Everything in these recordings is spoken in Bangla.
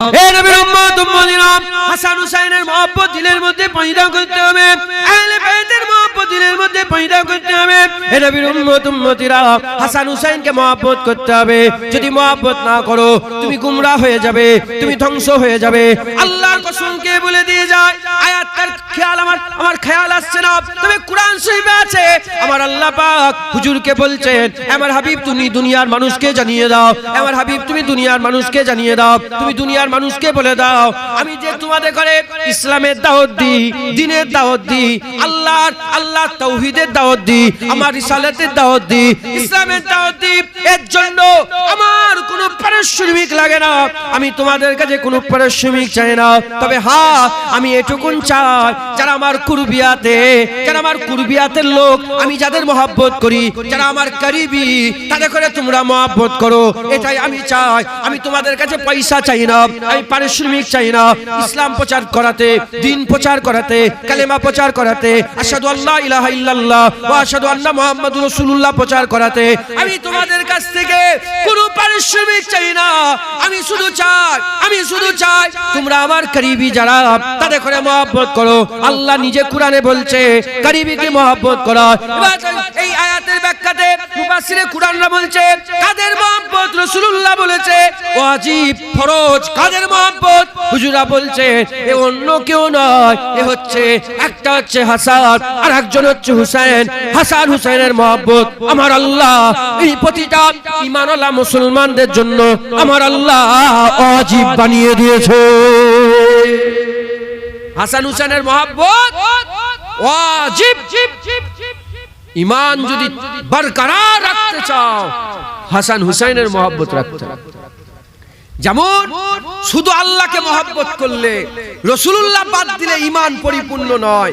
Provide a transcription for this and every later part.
হে নবীর উম্মত উম্মতিরা, হাসান হুসাইনের মহব্বত দিলের মধ্যে পয়দা করতে হবে, আহলে বাইতের মহব্বত দিলের মধ্যে পয়দা করতে হবে। হে নবীর উম্মত উম্মতিরা, হাসান হুসাইনকে মহব্বত করতে হবে। যদি মহব্বত না করো তুমি গুমরাহ হয়ে যাবে, তুমি ধ্বংস হয়ে যাবে। আল্লাহর কসমকে বলে দিয়ে যায়, আয়াতটার খেয়াল আমার খেয়াল আসছে না, তবে কোরআন শরীফে আছে আমার আল্লাহ পাক হুজুরকে বলছেন, আমার হাবিব তুমি দুনিয়ার মানুষকে জানিয়ে দাও, আমার হাবিব তুমি দুনিয়ার মানুষকে জানিয়ে দাও, তুমি দুনিয়ার মানুষকে বলে দাও আমি যে তোমাদের ঘরে ইসলামের দাওয়াত দিই, দ্বীনের দাওয়াত দিই, আল্লাহ তাওহীদের দাওয়াত দিই, আমার রিসালাতের দাওয়াত দিই, ইসলামের দাওয়াত দিই। এর জন্য আমার কোনো পারিশ্রমিক লাগে না, আমি তোমাদের কাছে কোনো পারিশ্রমিক চাই না। তবে হ্যাঁ, আমি এটুকুন চাই, যারা আমার কুরবিয়াতের লোক, আমি যাদের মহব্বত করি, যারা আমার করিবি, তাদের করে তোমরা মহব্বত করো, এটাই আমি চাই। আমি তোমাদের কাছে পয়সা চাই না, আমি পারিশ্রমিক চাই না। ইসলাম প্রচার করাতে, দ্বীন প্রচার করাতে, কালেমা প্রচার করাতে, আশহাদু আল্লা ইলাহা ইল্লাল্লাহ ওয়া আশহাদু আন্না মুহাম্মাদুর রাসূলুল্লাহ প্রচার করাতে আমি তোমাদের কাছ থেকে কোনো পারিশ্রমিক চাই না। আমি শুধু চাই তোমরা আমার করিবি যারা, তাদের করে মহব্বত করো। আল্লাহ নিজে কোরআনে বলছে করিবিকে মহব্বত করো। এই আয়াতের ব্যাখ্যাতে মুফাসসিরে কুরআনরা বলছে কাদের মহব্বত, রাসূলুল্লাহ বলেছে ওয়াজিব ফরজ। কাদের মহব্বত, হুজুরা বলছে এ অন্য কেউ নয়, এ হচ্ছে একটা হচ্ছে হাসান আর একজন হচ্ছে হুসাইন। হাসান হুসাইনের মহব্বত আমার আল্লাহ এই প্রতিটা ঈমানওয়ালা মুসলমানদের জন্য আমার আল্লাহ ওয়াজিব বানিয়ে দিয়েছে। হাসান হুসাইনের মহব্বত ওয়াজিব। ঈমান যদি বরকরার রাখতে চাও হাসান হুসাইনের মহব্বত রাখতে হবে। যেমন শুধু আল্লাহকে মহব্বত করলে, রাসূলুল্লাহ বাদ দিলে ঈমান পরিপূর্ণ নয়।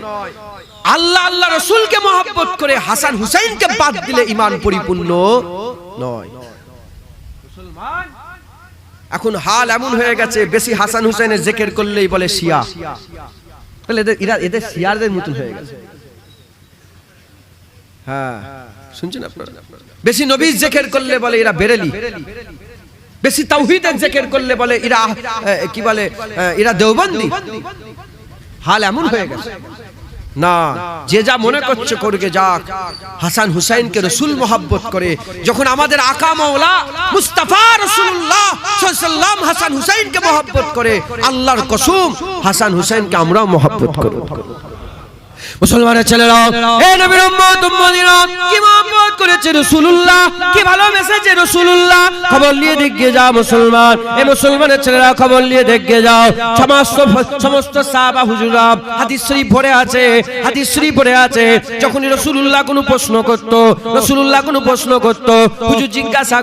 আল্লাহ রাসূলকে মহব্বত করে হাসান হুসাইনকে বাদ দিলে ঈমান পরিপূর্ণ নয়। এখন হাল এমন হয়ে গেছে, বেশি হাসান হুসাইনের জিকির করলেই বলে শিয়া, বলে এদের শিয়াদের মতন হয়ে গেছে। হ্যাঁ, শুনছেন আপনারা? বেশি নবীর জিকির করলে বলে এরা বেরেলি, বেশি তাওহীদের জিকির করলে বলে এরা কি বলে, এরা দেওবন্দি। হাল এমন হয়ে গেছে না, যে যা মনে করছে করবে যাক। হাসান হুসাইনকে রাসূল মহব্বত করে, যখন আমাদের আকা মাওলা মুস্তাফা রাসূলুল্লাহ সাল্লাল্লাহু আলাইহি ওয়াসাল্লাম হাসান হুসাইনকে মহব্বত করে, আল্লাহর কসম হাসান হুসাইনকে আমরাও মহব্বত করব। মুসলমানের ছেলেরা, হে নবীর উম্মত উম্মতিরা, কি মহব্বত করেছে রাসূলুল্লাহ, কি ভালোবেসেছে রাসূলুল্লাহ, খবর নিয়ে দেখে যাও মুসলমান। এই মুসলমানের ছেলেরা খবর নিয়ে দেখে যাও। সমস্ত সাহাবা হুজুরা হাদিস শরীফ পড়ে আছে, যখন রাসূলুল্লাহ কোনো প্রশ্ন করত, হুজুর জিজ্ঞাসা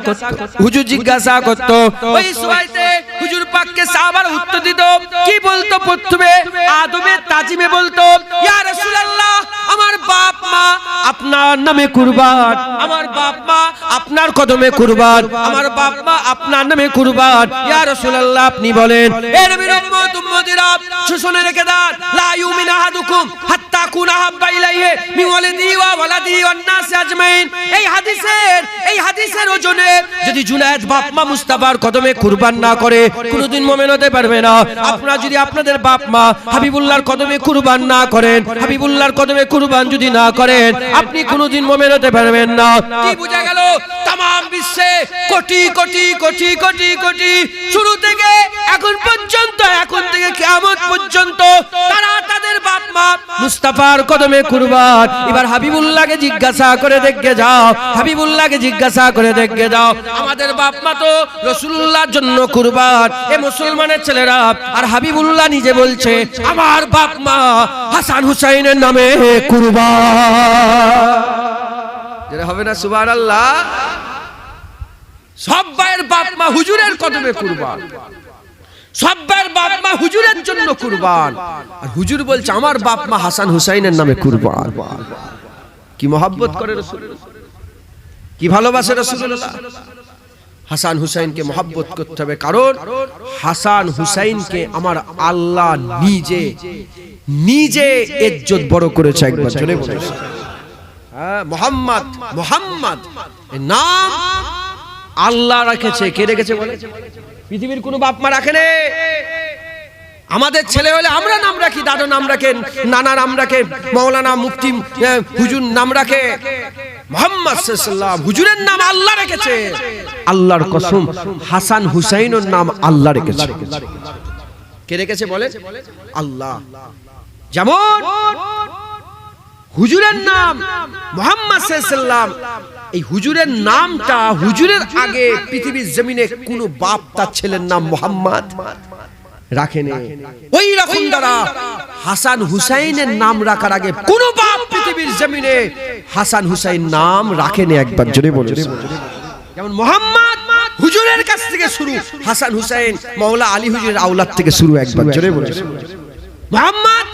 করত, ওই সময়তে হুজুর পাককে সাহাবারা উত্তর দিত। কি বলতো? প্রথমে আদবের তাজিমে বলতো, ইয়া রাসূলুল্লাহ, আমার বাপ মা আপনার নামে কুরবান, আমার বাপ মা আপনার কদমে কুরবান, আমার বাপ মা আপনার নামে কুরবান, ইয়া রাসূলুল্লাহ আপনি বলেন। হে নবীর উম্মত উম্মতিরা, শুনে রেখে দেন, লা ইউমিনু আহাদুকুম হাত্তা কুনা হাব্বা ইলাইহি মিন ওয়ালিদিহি ওয়া ওয়ালাদিহি ওয়ান নাস আজমাইন। এই হাদিসের ওজনে যদি জুনায়েদ বাপ মা মুস্তাফার কদমে কুরবান না করে কোনোদিন মুমিন হতে পারবে না। আপনারা যদি আপনাদের বাপ মা হাবিবুল্লাহর কদমে কুরবান না করেন, হাবিবুল্লাহর কদমে কুরবান যদি না করেন, আপনি কোনোদিন মুমিন হতে পারবেন না। কি বুঝা গেল? তাম বিশ্বে কোটি কোটি কোটি কোটি কোটি, শুরু থেকে এখন পর্যন্ত, এখন থেকে কিয়ামত পর্যন্ত তারা তাদের বাপ মা মুস্তাফার কদমে কুরবান। এবার হাবিবুল্লাহকে জিজ্ঞাসা করে দেখে যাও, আমাদের বাপ মা তো রাসূলুল্লাহর জন্য কুরবান, এ মুসলমানের ছেলেরা। আর হাবিবুল্লাহ নিজে বলছে আমার বাপ মা হাসান হুসাইনের নামে কুরবান। যেটা হবে না সুবহানাল্লাহ। সব ভাইয়ের বাপ মা হুজুরের কদমে কুরবান, সব ভাইয়ের বাপ মা হুজুরের জন্য কুরবান। আর হুজুর বলছে আমার বাপ মা হাসান হুসাইনের নামে কুরবান। কি মহব্বত করে রাসূল, কি ভালোবাসে রাসূলুল্লাহ। হাসান হুসাইনকে মহব্বত করতে হবে, কারণ হাসান হুসাইনকে আমার আল্লাহ নিজে ইজ্জত বড় করেছে। একবার চলে বলেছে মোহাম্মদ এর নাম আল্লাহ রেখেছে। কে রেখেছে বলে? পৃথিবীর কোনো বাপ মা রাখে না। আমাদের ছেলে হলে আমরা নাম রাখি, দাদা নাম রাখেন, নানা নাম রাখে, মাওলানা মুফতি হুজুর নাম রাখে। মুহাম্মদ সাল্লাল্লাহু আলাইহি ওয়াসাল্লাম হুজুরের নাম আল্লাহ রেখেছে। আল্লাহর কসম, হাসান হুসাইনের নাম আল্লাহ রেখেছে। কে রেখেছে বলেন? আল্লাহ। যেমন হুজুরের নাম মুহাম্মদ সাল্লাল্লাহু আলাইহি ওয়াসাল্লাম, এই হুজুরের নামটা হুজুরের আগে পৃথিবীর জমিনে কোনো বাপ তার ছেলের নাম মুহাম্মদ রাখেনি। ওই রকম দ্বারা হাসান হুসাইনের নাম রাখার আগে কোনো বাপ পৃথিবীর জমিনে হাসান হুসাইন নাম রাখেনি। একবার জোরে বলুন। যেমন মুহাম্মদ হুজুরের কাছ থেকে শুরু, হাসান হুসাইন মাওলা আলী হুজুরের আওলাদ থেকে শুরু। একবার জোরে বলুন। মুহাম্মদ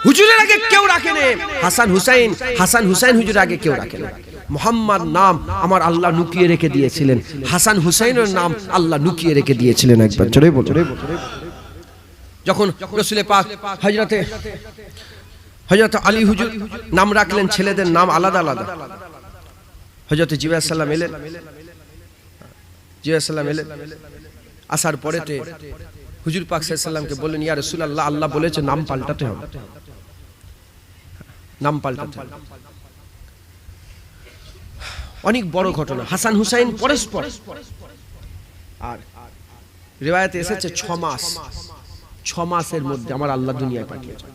হুজুরের আগে কেউ রাখেনি, হাসান হুসাইন হুজুরের আগে কেউ রাখেনি। মুহাম্মদ নাম আমার আল্লাহ লুকিয়ে রেখে দিয়েছিলেন, হাসান হুসাইনের নাম আল্লাহ লুকিয়ে রেখে দিয়েছিলেন। একবার জোরে বলুন। যখন রাসূল পাক হযরত আলী হুজুর নাম রাখলেন, ছেলেদের নাম আলাদা আলাদা। হযরত জিবরাইল সাল্লাম এলেন, আসার পরেতে হুজুর পাক সাল্লাল্লাহু আলাইহি ওয়াসাল্লামকে বললেন, ইয়া রাসূলুল্লাহ, আল্লাহ বলেছে নাম পাল্টাতে হবে, নাম পাল্টাতে হবে। অনেক বড় ঘটনা। হাসান হুসাইন পরস্পর, আর রিওয়ায়াতে এসেছে 6 মাসের মধ্যে আমার আল্লাহ দুনিয়ায় পাঠিয়েছেন।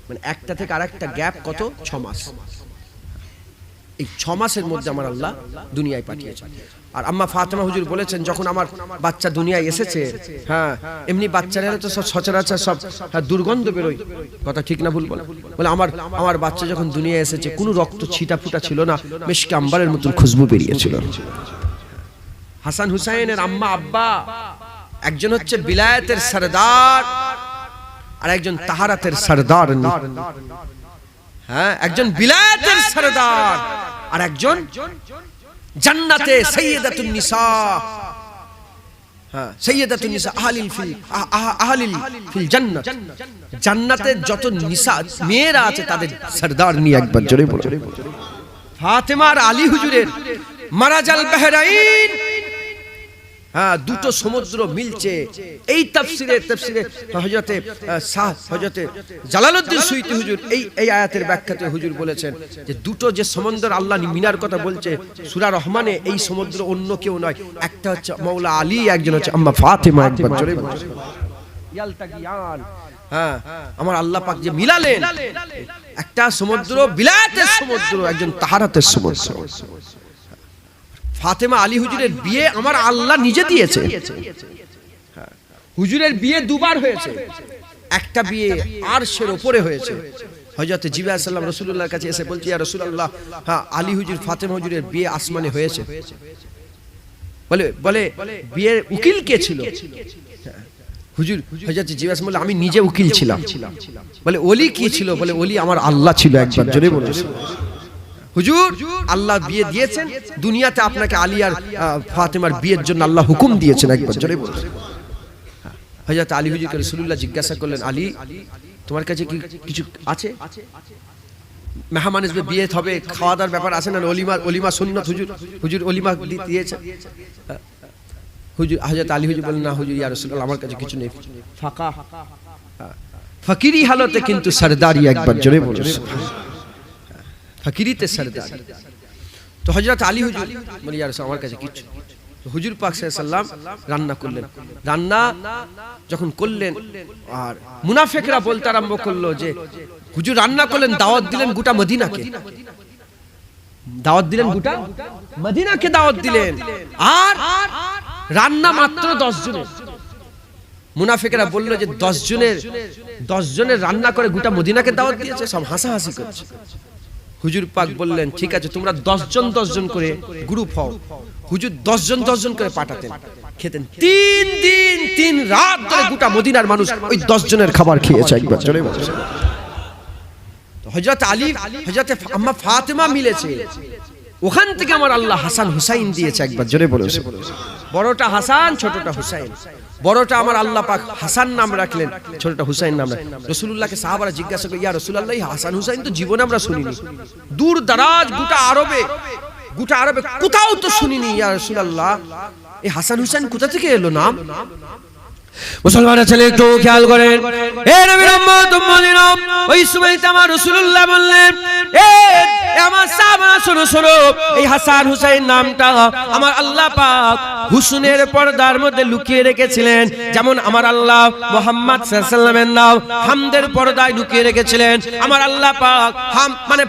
মানে একটা থেকে আরেকটা গ্যাপ কত? 6 মাস। এই 6 মাসের মধ্যে আমার আল্লাহ দুনিয়ায় পাঠিয়েছেন। আর আম্মা ফাতেমা হুজুর বলেছেন, যখন আমার বাচ্চা দুনিয়ায় এসেছে, হ্যাঁ, এমনি বাচ্চারা তো সব সচরাচর সব দুর্গন্ধ বেরোয়, কথা ঠিক না ভুল বলে? বলে আমার বাচ্চা যখন দুনিয়ায় এসেছে কোনো রক্ত ছিটা ফুটা ছিল না, মিশকে আম্বারের মতন খুশবু বেরিয়েছিল। হাসান হুসাইনের আম্মা আব্বা একজন হচ্ছে বিলায়াতের সরদার আর একজন তাহারাতের সরদার। হ্যাঁ, একজন বিলায়াতের সরদার আর একজন জান্নাতে সাইয়্যিদাতুন নিসা। হ্যাঁ, সাইয়্যিদাতুন নিসা আহলিল ফিল জান্নাত। জান্নাতে যত নিসা মেয়েরা আছে তাদের সরদার নিয়ে একবার জোরে বলো। ফাতেমা আর আলী হুজুরের মারাজাল বাহরাইন, হ্যাঁ, দুটো সমুদ্র মিলছে। এই তাফসিরে হযরতে জালালউদ্দিন সুয়ুতী হুজুর এই আয়াতের ব্যাখ্যাতে হুজুর বলেছেন যে দুটো যে সমুদ্র আল্লাহ মিনার কথা বলছে সূরা রহমানে, এই সমুদ্র অন্য কেউ নয়, একটা হচ্ছে মাওলা আলী, একজন হচ্ছে আম্মা ফাতেমা। একবার জোরে বলুন। ইয়ালতাকিয়ান, হ্যাঁ, আমার আল্লাহ পাক যে মিলালেন, একটা সমুদ্র বিলায়াতের সমুদ্র, একজন তাহারাতের সমুদ্র। ফাতেমা আলী হুজুরের বিয়ে আমার আল্লাহ নিজে দিয়েছে। হুজুরের বিয়ে দুবার হয়েছে, একটা বিয়ে আরশের উপরে হয়েছে। হযরত জিবরাইল সাল্লাম রাসূলুল্লাহর কাছে এসে বলছে, ইয়া রাসূলুল্লাহ, হ্যাঁ, আলী হুজুর ফাতেমা হুজুরের বিয়ে আসমানে হয়েছে। বলে বিয়ের উকিল কে ছিল? হুজুর হযরত জিবরাইল বলে, আমি নিজে উকিল ছিলাম। বলে ওলি কি ছিল? বলে ওলি আমার আল্লাহ ছিল। একবার জোরে বলুন। হুজুর আল্লাহ বিয়ে দিয়েছেন, দুনিয়াতে আপনাকে আলী আর ফাতেমার বিয়ের জন্য আল্লাহ হুকুম দিয়েছেন। একবার জোরে বলুন। হযরত আলী হুজুরকে রাসূলুল্লাহ জিজ্ঞাসা করলেন, আলী, তোমার কাছে কি কিছু আছে? মেহমান আসবে, বিয়ে হবে, খাওয়া দাওয়ার ব্যাপার আছে না? অলিমা সুন্নাত। হুজুর অলিমা দিয়েছে। হুজুর হযরত আলী হুজুর বললেন, না হুজুর, ইয়া রাসূলুল্লাহ, আমার কাছে কিছু নেই। ফাঁকা, ফকিরি হালতে কিন্তু সরদারি। একবার জোরে বলুন। ফকিরিতে সরদার। তো হযরত আলী হুজুর বলে, ইয়া রাসূল, আমার কাছে কিছু। তো হুজুর পাক সাল্লাল্লাহু আলাইহি ওয়াসাল্লাম রান্না করলেন। রান্না যখন করলেন, আর মুনাফিকরা বলতে আরম্ভ করলো যে হুজুর রান্না করলেন, দাওয়াত দিলেন গোটা মদিনাকে, দাওয়াত দিলেন গোটা মদিনাকে দাওয়াত দিলেন, আর রান্না মাত্র 10 জনের। মুনাফিকরা বলল যে 10 জনের রান্না করে গোটা মদিনাকে দাওয়াত দিয়েছে। সব হাসাহাসি করছে। হুজুর পাক বললেন, ঠিক আছে, তোমরা 10 জন করে গ্রুপ হও। হুজুর 10 জন করে পাঠাতেন, খেতেন। 3 দিন 3 রাত ধরে গোটা মদিনার মানুষ ওই 10 জনের খাবার খেয়েছে। একবার জোরে বলুন। তো হযরত আলী, হযরত আম্মা ফাতেমা মিলেছে, ওখান থেকে আমার আল্লাহ হাসান হুসাইন দিয়েছে। একবার জোরে বলুন। বড়টা হাসান, ছোটটা হুসাইন। বড়টা আমার আল্লাহ পাক হাসান নাম রাখলেন, ছোটটা হুসাইন নাম রাখলেন। রাসূলুল্লাহকে সাহাবারা জিজ্ঞাসা করে, ইয়া রাসূলুল্লাহ, হাসান হুসাইন তো জীবনে আমরা শুনিনি, দূর দারাজ গোটা আরবে কোথাও তো শুনিনি। ইয়া রাসূলুল্লাহ, এই হাসান হুসাইন কোথা থেকে এলো নাম? মুসলমানের ছেলে একটু খেয়াল করেন, এ নবীর উম্মত উম্মতিনা, ওই সময়তে আমার রাসূলুল্লাহ বললেন, এ আমার সাহাবা শোনো শোনো, এই হাসান হুসাইন নামটা আমার আল্লাহ পাক হুসনের পর্দার মধ্যে লুকিয়ে রেখেছিলেন, যেমন আমার আল্লাহ মুহাম্মদ সাল্লাল্লাহু আলাইহি ওয়াসাল্লামের নাম হামদের পর্দায় লুকিয়ে রেখেছিলেন। আমার আল্লাহ পাক হাম মানে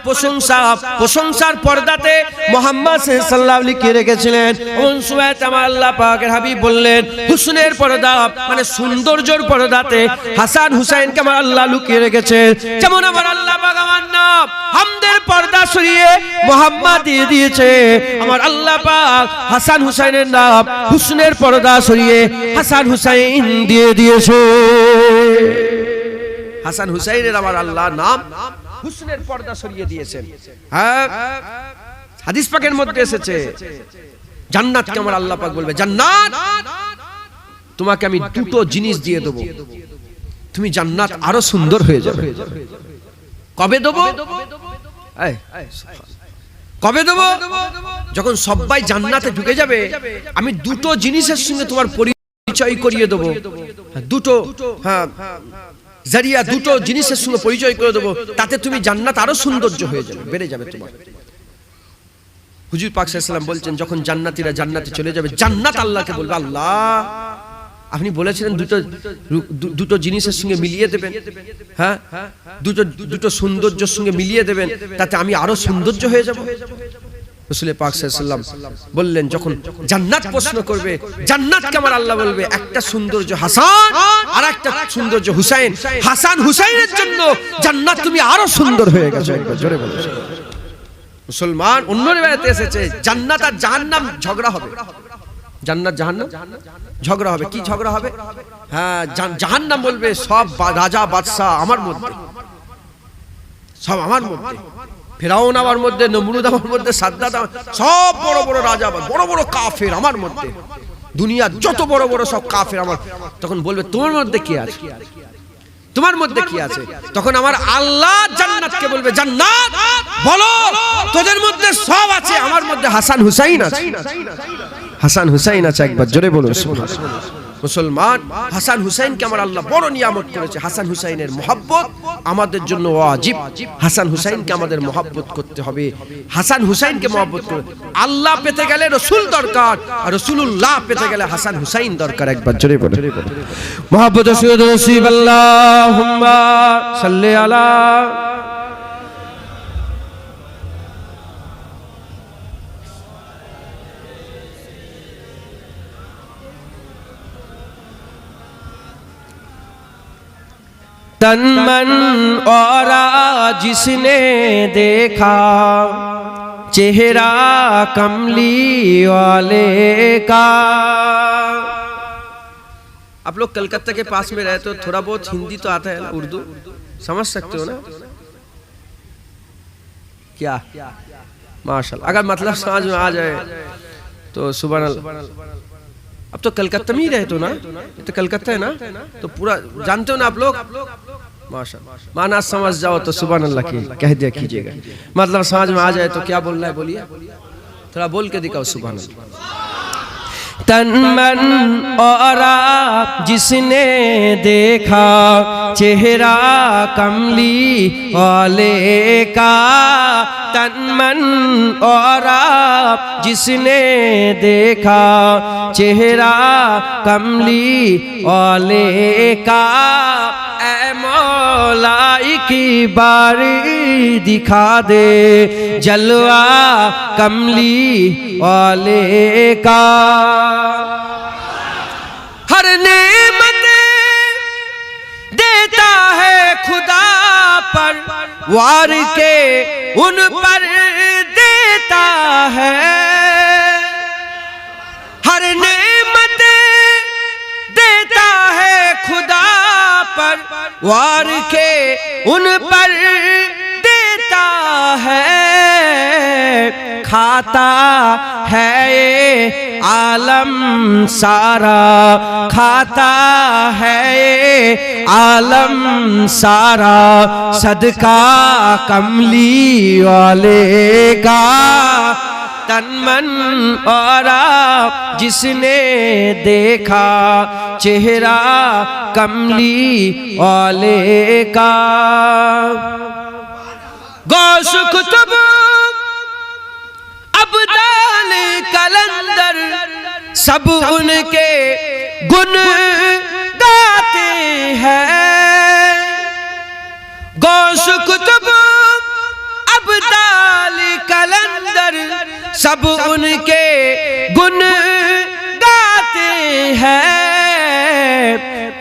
প্রশংসার পর্দাতে মুহাম্মদ সাল্লাল্লাহু আলাইহি ওয়াসাল্লাম লুকিয়ে রেখেছিলেন। ওই সময়তে আমার আল্লাহ পাকের হাবিব বললেন, হুসনের পর্দা মানে সৌন্দর্যের পর্দাতে হাসান হুসাইনকে আমার আল্লাহ লুকিয়ে রেখেছেন। যেমন আমার আল্লাহ পাক আমার নাম হামদের পর্দা সরিয়ে মুহাম্মদ দিয়ে দিয়েছে, আমার আল্লাহ পাক হাসান হুসাইনের নাম হুসনের পর্দা সরিয়ে হাসান হুসাইন দিয়ে দিয়েছে। হাসান হুসাইনের আমার আল্লাহ নাম হুসনের পর্দা সরিয়ে দিয়েছেন। হ্যাঁ, হাদিস পাকের মধ্যে এসেছে, জান্নাতকে আমার আল্লাহ পাক বলবে, জান্নাত তোমাকে আমি দুটো জিনিস দিয়ে দেব, তুমি জান্নাত আরো সুন্দর হয়ে যাবে। কবে দেব? কবে দেব? যখন সবাই জান্নাতে ঢুকে যাবে, আমি দুটো জিনিসের সঙ্গে তোমার পরিচয় করিয়ে দেব। দুটো জারিয়া, দুটো জিনিসের সঙ্গে পরিচয় করে দেব, তাতে তুমি জান্নাত আরো সৌন্দর্য হয়ে যাবে, বেড়ে যাবে তোমার। হুজুর পাক সাল্লাল্লাহু আলাইহি ওয়াসাল্লাম বলছেন, যখন জান্নাতীরা জান্নাতে চলে যাবে, জান্নাত আল্লাহকে বলবে, আল্লাহ আপনি বলেছিলেন দুটো জিনিসের সঙ্গে মিলিয়ে দেবেন, হ্যাঁ দুটো সৌন্দর্যের সঙ্গে মিলিয়ে দেবেন, তাতে আমি আরো সৌন্দর্য হয়ে যাব। রাসূল পাক সাল্লাল্লাহু আলাইহি ওয়াসাল্লাম বললেন, যখন জান্নাত প্রশ্ন করবে, জান্নাতকে আমার আল্লাহ বলবে, একটা সৌন্দর্য হাসান আর একটা সৌন্দর্য হুসাইন, হাসান হুসাইনের জন্য জান্নাত তুমি আরো সুন্দর হয়ে গেছো। একবার জোরে বলো মুসলমান। অন্য রিওয়ায়াতে এসেছে, জান্নাত আর জাহান্নাম ঝগড়া হবে। জান্নাত জাহান্নাম ঝগড়া হবে। কি ঝগড়া হবে? হ্যাঁ, জাহান্নাম বলবে, সব রাজা বাদশা আমার মধ্যে, সব আমার মধ্যে, ফেরাউন আমার মধ্যে, নমরুদ আমার মধ্যে, সাদ্দাত, সব বড় বড় রাজা, বড় বড় কাফের আমার মধ্যে, দুনিয়ার যত বড় বড় সব কাফের আমার। তখন বলবে, তোমার মধ্যে কি আছে? তোমার মধ্যে কি আছে? তখন আমার আল্লাহ জান্নাতকে বলবে, জান্নাত বলো তোদের মধ্যে সব আছে, আমার মধ্যে হাসান হুসাইন আছে। হাসান হুসাইন আছে। একবার জোরে বলুন সুবহানাল্লাহ। মুসলমান, হাসান হুসাইনকে আমার আল্লাহ বড় নিয়ামত করেছে। হাসান হুসাইনের মহব্বত আমাদের জন্য ওয়াজিব। হাসান হুসাইনকে আমাদের মহব্বত করতে হবে। হাসান হুসাইনকে মহব্বত করে আল্লাহ পেতে গেলে রসুল দরকার, আর রসুলুল্লাহ পেতে গেলে হাসান হুসাইন দরকার। একবার জোরে বলুন মহব্বত রসুল, আল্লাহুম্মা সাল্লি আলা तन मन और जिसने देखा चेहरा कमली वाले का। आप लोग कलकत्ता के पास में रहते हो, थोड़ा बहुत हिंदी तो आता है ना, उर्दू समझ सकते हो ना? क्या माशाल्लाह, अगर मतलब समझ में आ जाए तो सुभान अल्लाह। अब तो कलकत्ता में ही रहते हो ना, ये तो कलकत्ता है ना, तो पूरा जानते हो ना आप लोग। माशाल्लाह, माना समझ जाओ तो सुभान अल्लाह की कह दिया कीजिएगा। मतलब समझ में आ जाए तो क्या बोलना है बोलिए, थोड़ा बोल के दिखाओ सुभान अल्लाह। तन मन और जिसने देखा चेहरा कमली वाले का, तन मन और जिसने देखा चेहरा कमली वाले का, ऐ मौला की बारी दिखा दे जलवा कमली वाले का। हर नेमत देता है खुदा पर वार के उन पर देता है। हर नेमत देता है खुदा पर वार के उन पर देता है। खाता है ये आलम सारा, खाता है ये आलम सारा, सदका कमली वाले का। तन मन और जिसने देखा चेहरा कमली वाले का। गौस कुतुब अब्दाल कलंदर सब उनके गुण गाते हैं। गौस कुतुब अब्दाल कलंदर सब उनके गुण गाते हैं।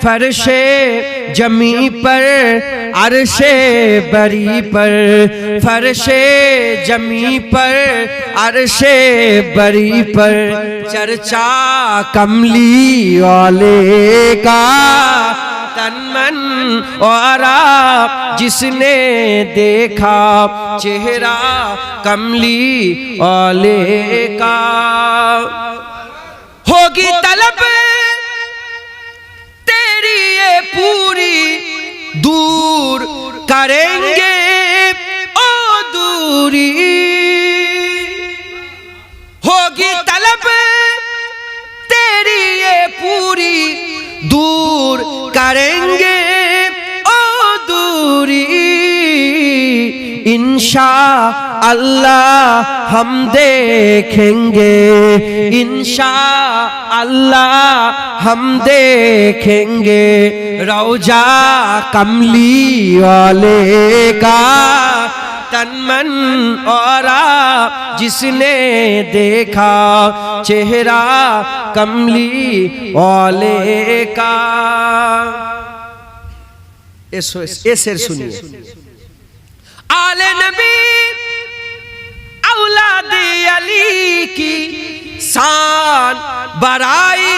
फर्शे जमी पर अर्शे बरी पर, फर्शे जमी पर अर्शे बरी पर चर्चा कमली वाले का। तन मन और जिसने देखा चेहरा कमली वाले का। होगी तलब तेरी ये पूरी दूर करेंगे ओ दूरी। होगी तलब तेरी ये पूरी दूर करेंगे ओ दूरी। इंशा अल्लाह हम देखेंगे, इंशा अल्लाह हम देखेंगे रौजा कमली वाले का। तन मन और जिसने देखा चेहरा कमली वाले का। शेर सुनिए। आले नबी औलाद अली की शान बड़ाई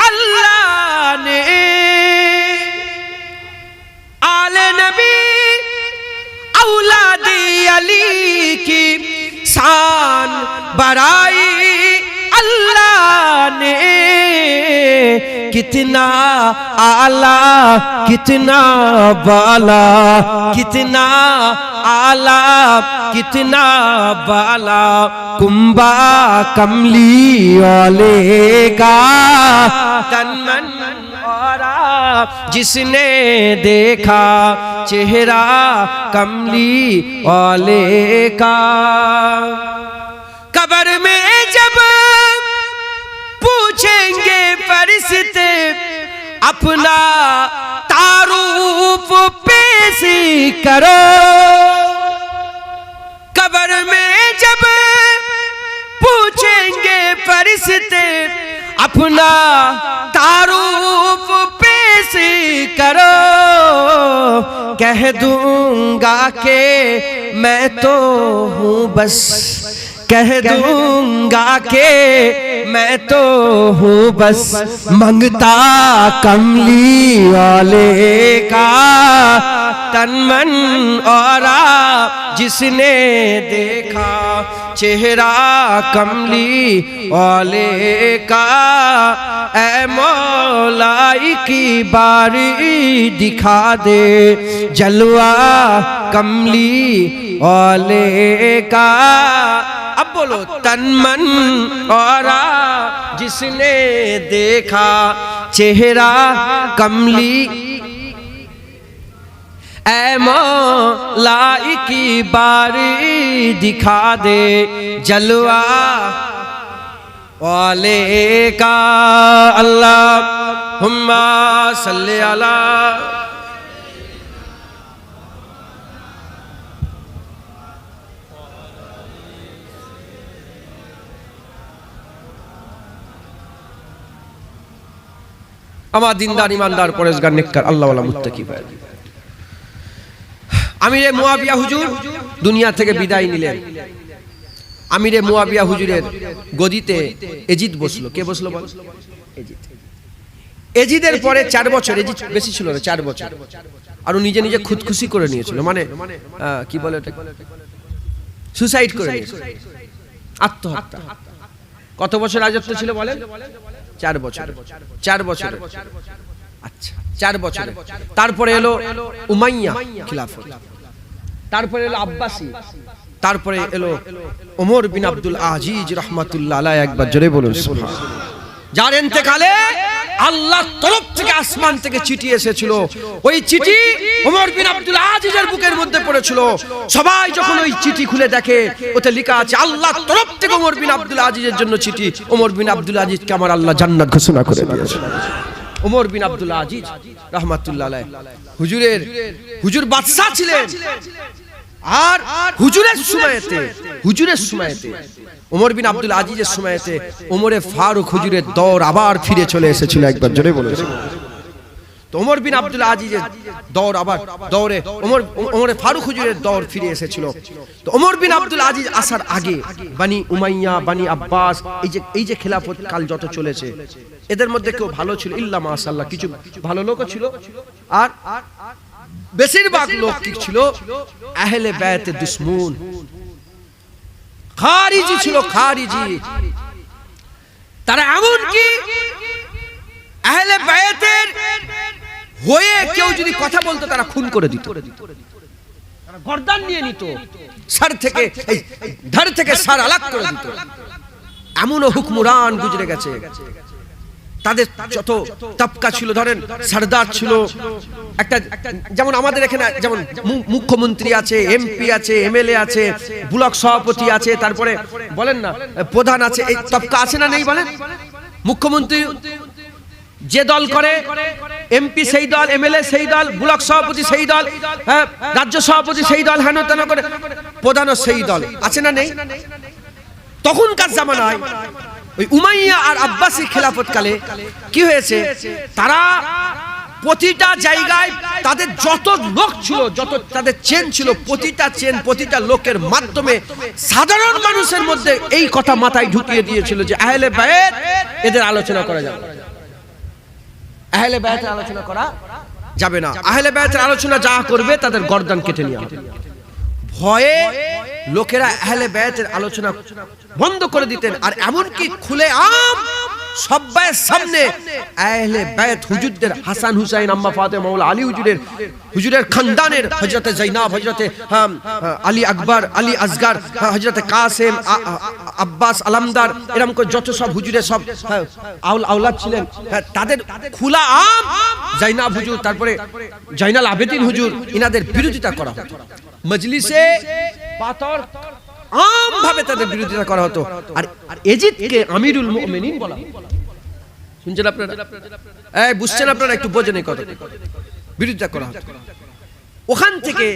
अल्लाह ने। आले नबी औलाद अली की शान बड़ाई अल्लाह ने। कितना आला कितना बाला, कितना आला कितना बाला कुंबा कमली वाले का। तन मन और जिसने देखा चेहरा कमली वाले का। कब्र में जब पूछेंगे फरिश्ते अपना तारूफ पेश करो। कब्र में जब पूछेंगे फरिश्ते अपना तारूफ पेश करो। कह दूंगा कि मैं तो हूँ बस, कह दूंगा कि मैं तो हूँ बस मंगता कमली वाले का। तन मन और जिसने देखा चेहरा कमली वाले का। ऐ मौलाई की बारी दिखा दे जलवा कमली वाले का। अब बोलो। तन मन और जिसने देखा चेहरा कमली। ऐ मौलाई की बारी दिखा दे जलवा वाले का। अल्लाहुम्मा सल्ली अला। আমার দিনদার ইমানদার পরেশগার নেককার আল্লাহওয়ালা মুত্তাকি ভাই। আমিরে মুয়াবিয়া হুজুর দুনিয়া থেকে বিদায় নিলেন। আমিরে মুয়াবিয়া হুজুরের গদিতে এজিদ বসলো। কে বসলো বল? এজিদ। এজিদের পরে 4 বছর, এজিদ বেশি ছিল না, 4 বছর। আর ও নিজে নিজে খুদকুশি করে নিয়েছিল, মানে কি বলে এটা, সুসাইড করে নিয়েছিল, আত্মহত্যা। কত বছর রাজত্ব ছিল বলেন? 4 বছর। 4 বছর। আচ্ছা 4 বছর। তারপরে এলো উমাইয়া খিলাফত, তারপরে এলো আব্বাসি, তারপরে এলো ওমর বিন আব্দুল আজিজ রাহমাতুল্লাহ আলাইহি, একবার জোরে বলুন সুবহানাল্লাহ। যার ইন্তেকালে আল্লাহর তরফ থেকে আসমান থেকে চিঠি এসেছিল, ওই চিঠি ওমর বিন আব্দুল আজিজের বুকের মধ্যে পড়েছিল। সবাই যখন ওই চিঠি খুলে দেখে, ওতে লেখা আছে আল্লাহর তরফ থেকে ওমর বিন আব্দুল আজিজের জন্য চিঠি। ওমর বিন আব্দুল আজিজকে আমার আল্লাহ জান্নাত ঘোষণা করে দিয়েছে। ওমর বিন আব্দুল আজিজ রাহমাতুল্লাহ আলাইহি হুজুর বাদশা ছিলেন, আর হুজুরের সময়তে ওমর বিন আব্দুল আজিজের সময়তে ওমরে ফারুক হুজুরের দৌর আবার ফিরে চলে এসেছিল, একবার জোরে বলুন। তো ওমর বিন আব্দুল আজিজের দৌর আবার দৌরে ওমরে ফারুক হুজুরের দৌর ফিরে এসেছিল। তো ওমর বিন আব্দুল আজিজ আসার আগে বানি উমাইয়া, বানি আব্বাস, এই যে খেলাফত কাল যত চলেছে, এদের মধ্যে কেউ ভালো ছিল ইল্লা মাশাআল্লাহ, কিছু ভালো লোকও ছিল, আর বেশিরভাগ লোক কি ছিল আহলে বায়তের দুশমন, খারিজি ছিল, খারিজি। তারা এমন কি আহলে বায়তের হয়ে কেউ যদি কথা বলতো তারা খুন করে দিত, গর্দান নিয়ে নিত, সর থেকে ধর থেকে সর আলাদা করে দিত। এমনও হুকমরান গুজরে গেছে, তাদের যত তবকা ছিল, ধরেন সরদার ছিল একটা, যেমন আমাদের এখানে যেমন মুখ্যমন্ত্রী আছে, এমপি আছে, এমএলএ আছে, ব্লক সভাপতি আছে, তারপরে বলেন না প্রধান আছে, এই তবকা আছে না নেই বলেন? মুখ্যমন্ত্রী যে দল করে, এমপি সেই দল, এমএলএ সেই দল, ব্লক সভাপতি সেই দল, রাজ্য সভাপতি সেই দল, হেন তেন করে প্রধানও সেই দল, আছে না নেই? তখনকার জামানায় ওই উমাইয়া আর আব্বাসী খেলাফত কালে কি হয়েছে, তারা প্রতিটা জায়গায় তাদের যত লোক ছিল, যত তাদের চেন ছিল, প্রতিটা চেন প্রতিটা লোকের মাধ্যমে সাধারণ মানুষের মধ্যে এই কথা মাথায় ঢুকিয়ে দিয়েছিল যে আহলে বায়ত এদের আলোচনা করা যাবে, আহলে বায়তের আলোচনা করা যাবে না, আহলে বায়তের আলোচনা যা করবে তাদের গর্দান কেটে নেওয়া হবে। ভয়ে লোকেরা আহলে বায়তের আলোচনা বন্ধ করে দিতেন, আর এমনকি খুলে আম সবার সামনে আহলে বায়ত হুজুরদের, হাসান হুসাইন, আম্মা ফাতেমা, মাওলা আলী হুজুরের খানদানের হযরতে জাইনাব, হযরতে আলী আকবর, আলী আসগর, হযরতে কাসেম, আব্বাস আলমদার, এরকম করে যত সব হুজুরের সব আওলাদ ছিলেন, তাদের খোলা আম জাইনাব হুজুর, তারপরে জাইনাল আবেদিন হুজুর, ইনাদের বিরোধিতা করা হতো। মজলিসে পাথর আম ভাবে তাদের বিরোধিতা করা হতো। আর এজিদকে আমিরুল মুমিনিন বলা, শুনছেন আপনারা? এই বুঝছেন আপনারা? একটু বোঝেন এই কথা, বিরোধিতা করা হতো। ওখান থেকে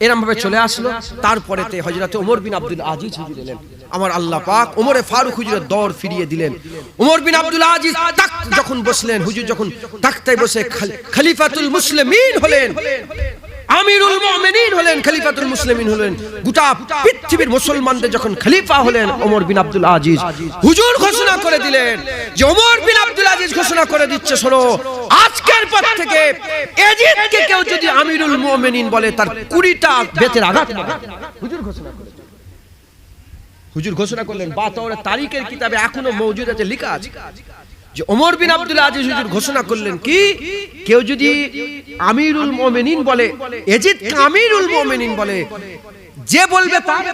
এরকম ভাবে চলে আসলো। তারপরেতে হযরত ওমর বিন আব্দুল আজিজ হুজুর এলেন, আমার আল্লাহ পাক ওমরে ফারুক হুজুরের দৌর ফিরিয়ে দিলেন। ওমর বিন আব্দুল আজিজ তাখত যখন বসলেন, হুজুর যখন তাখতে বসে খলিফাতুল মুসলিমিন হলেন, আমিরুল মুমিনিন হলেন, খলিফাতুল মুসলিমিন হলেন, গোটা পৃথিবীর মুসলমানদের যখন খলিফা হলেন ওমর বিন আব্দুল আজিজ, হুজুর ঘোষণা করে দিলেন যে ওমর বিন আব্দুল আজিজ ঘোষণা করে দিচ্ছে, শোনো আজকের পর থেকে এজিদকে কেউ যদি আমিরুল মুমিনিন বলে তার 20টা বেতের আঘাত হবে। হুজুর ঘোষণা করলেন, হুজুর ঘোষণা করলেন, বাতওয়ারের তারিখের কিতাবে এখনো মওজুদ আছে, লেখা আছে যে ওমর বিন আব্দুল আজিজ হুজুর ঘোষণা করলেন কি, কেউ যদি আমিরুল মুমিনিন বলে, এজিদ আমিরুল মুমিনিন বলে, যে বলবে তার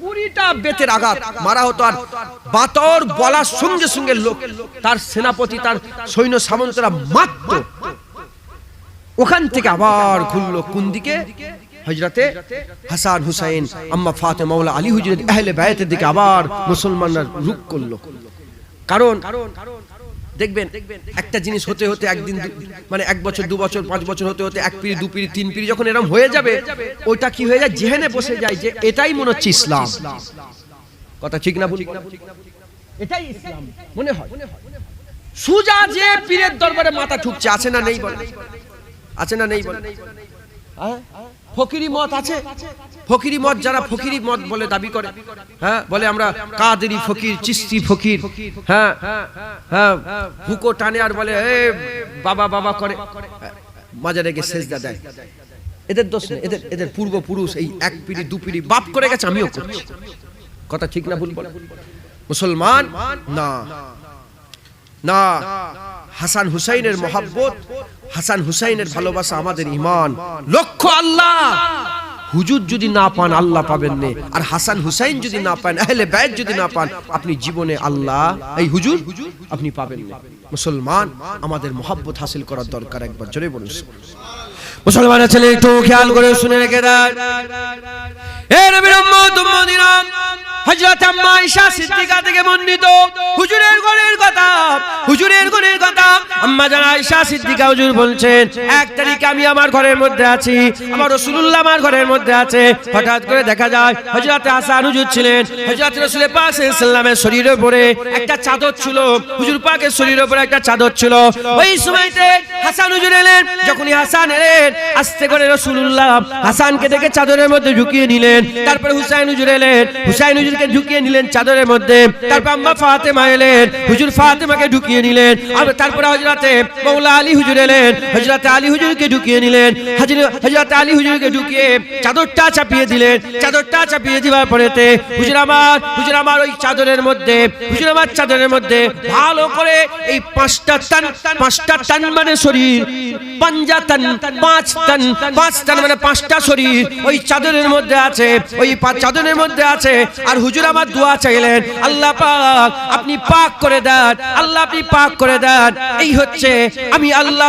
20টা বেতের আঘাত মারা হতো। আর বাতওয়ার বলার সঙ্গে সঙ্গে লোক, তার সেনাপতি, তার সৈন্য সামন্তরা মারত। ওখান থেকে আবার ঘুরলো কোন দিকে? হযরতে হাসান হুসাইন, আম্মা ফাতেমা, মাওলা আলী হুজুরের আহলে বায়তের দিকে আবার মুসলমানরা রুখ করলো। কারণ দেখবেন একটা জিনিস হতে হতে একদিন, মানে 1 বছর 2 বছর 5 বছর হতে হতে 1 পিঢ়ি 2 পিঢ়ি 3 পিঢ়ি যখন এরকম হয়ে যাবে, ওইটা কি হয়ে যায়, জেহেনে বসে যায় যে এটাই মনে হচ্ছে ইসলাম। কথা ঠিক না? বলি এটাই ইসলাম মনে হয়। সুজা যে পীরের দরবারে মাথা ঠুকছে, আছে না নেই বলে? আছে না নেই বলে? ফকিরি মত আছে, ফকিরি মত, যারা ফকিরি মত বলে দাবি করে, হ্যাঁ বলে আমরা কাদেরি ফকির, চিশতি ফকির, হ্যাঁ হ্যাঁ হুকো টানে আর বলে এ বাবা বাবা করে, মাজারে গিয়ে সেজদা দেয়। এদের দোষ নেই, এদের পূর্বপুরুষ এই 1 পিঢ়ি 2 পিঢ়ি বাপ করে গেছে, আমিও করছি। কথা ঠিক না ভুল বলে? মুসলমান না না, হাসান হুসাইনের মহব্বত, হাসান হুসাইনের ভালোবাসা আমাদের ঈমান। লক্ষ্য আল্লাহ, হুজুর যদি না পান আল্লাহ পাবেন না, আর হাসান হুসাইন যদি না পান, আহলে বাইত যদি না পান, আপনি জীবনে আল্লাহ এই হুজুর আপনি পাবেন না। মুসলমান আমাদের মহব্বত হাসিল করার দরকার, একবার জোরে বলুন। মুসলমানের ছেলে একটু খেয়াল করে শুনে রেখে দেন, এ নবীর উম্মত উম্মতিরা, হযরত আম্মা আয়েশা সিদ্দিকা থেকে বর্ণিত হুজুরের ঘরের কথা, হুজুরের ঘরের কথা। আম্মা জান আয়েশা সিদ্দিকা হুজুর বলছেন, এক তারিখে আমি আমার ঘরের মধ্যে আছি, আমার রাসূলুল্লাহ আমার ঘরের মধ্যে আছে, হঠাৎ করে দেখা যায় হযরত হাসান হুজুর ছিলেন, হযরত রাসূল পাক সাল্লাল্লাহু আলাইহি ওয়াসাল্লামের শরীরের উপরে একটা চাদর ছিল, হুজুর পাকের শরীরের উপরে একটা চাদর ছিল। ওই সময়তে হাসান হুজুর এলেন, যখনই হাসান এলেন আস্তে করে রাসূলুল্লাহ হাসানকে দেখে চাদরের মধ্যে ঢুকিয়ে নিলেন। তারপরে হুসাইন হুজুর এলেন, হুসাইন হুজুরকে ঢুকিয়ে নিলেন চাদরের মধ্যে। তারপর আম্মা ফাতেমা এলেন, হুজুর ফাতেমাকে ঢুকিয়ে নিলেন। আর তারপরে হযরতে মাওলা আলী হুজুর এলেন, হযরত আলী হুজুরকে ঢুকিয়ে নিলেন। হযরত আলী হুজুরকে ঢুকিয়ে চাদরটা চাপিয়ে দিলেন। চাদরটা চাপিয়ে দেওয়ার পরেতে হুজুর আমার ওই চাদরের মধ্যে, হুজুর আমার চাদরের মধ্যে ভালো করে এই পাঁচটা টান মানে শরীর, পাঞ্জা টান, পাঁচ টান মানে পাঁচটা শরীর ওই চাদরের মধ্যে আছে, ওই চাদরের মধ্যে আছে। আর হুজুর আমার দোয়া চাইলেন, আল্লাহ পাক আপনি পাক করে দেন, আল্লাহ আপনি পাক করে দেন। এই হচ্ছে আমি আল্লাহ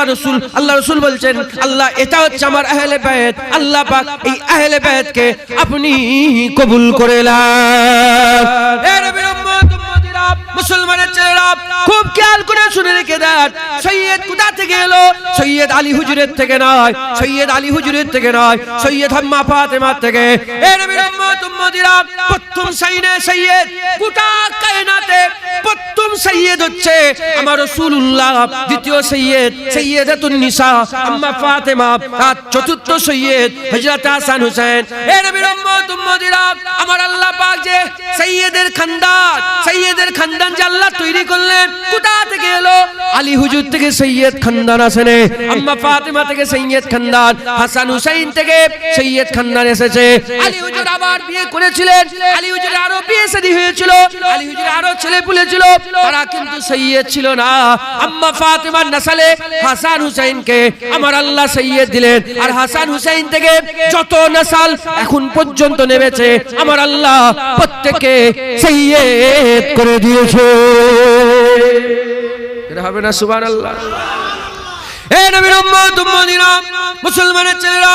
রাসূল বলছেন, আল্লাহ এটা হচ্ছে আমার আহলে বাইত, আল্লাহ পাক এই আহলে বাইতকে আপনি কবুল করে নেন। এ নবীর উম্মত উম্মতিরা, মুসলমানের ছেলেরা খুব খেয়াল করে শুনে রেখে দেন, সৈয়দ কোথা থেকে এলো? সৈয়দ আলী হুজুরের থেকে নয়, সৈয়দ আলী হুজুরের থেকে নয়, সৈয়দ আম্মা ফাতেমা থেকে। এ নবীর উম্মত উম্মতিরা, প্রথম সৈয়দ গোটা কায়নাতে প্রথম সৈয়দ হচ্ছে আমার রাসূলুল্লাহ, দ্বিতীয় সৈয়দাতুন নিসা আম্মা ফাতেমা, আর চতুর্থ সৈয়দ হযরত হাসান হুসাইন। এ নবীর উম্মত উম্মতিরা, আমার আল্লাহ পাক যে সৈয়দের খানদান যে আল্লাহ তৈরি করলেন, কোথা থেকে এলো? আলী হুজুর থেকে সৈয়দ খানদান আসেনি, আম্মা ফাতেমা থেকে সৈয়দ খানদান, হাসান হুসাইন থেকে সৈয়দ খানদান এসেছে। আলী হুজুর আবার বিয়ে করেছিলেন, আলী হুজুর আরো বিয়ে শাদী হয়েছিল, আলী হুজুর আরো ছেলে পুলে ছিল, তারা কিন্তু সৈয়দ ছিল না। আম্মা ফাতেমার নসলে হাসান হুসাইনকে আমার আল্লাহ সৈয়দ দিলেন। আর হাসান হুসাইন থেকে যত নসল এখন পর্যন্ত নেমেছে আমার আল্লাহ প্রত্যেককে সৈয়দ করে দিয়েছে। এটা হবে না সুবহানাল্লাহ? এ নবীর উম্মত উম্মতিরা, মুসলমানের ছেলেরা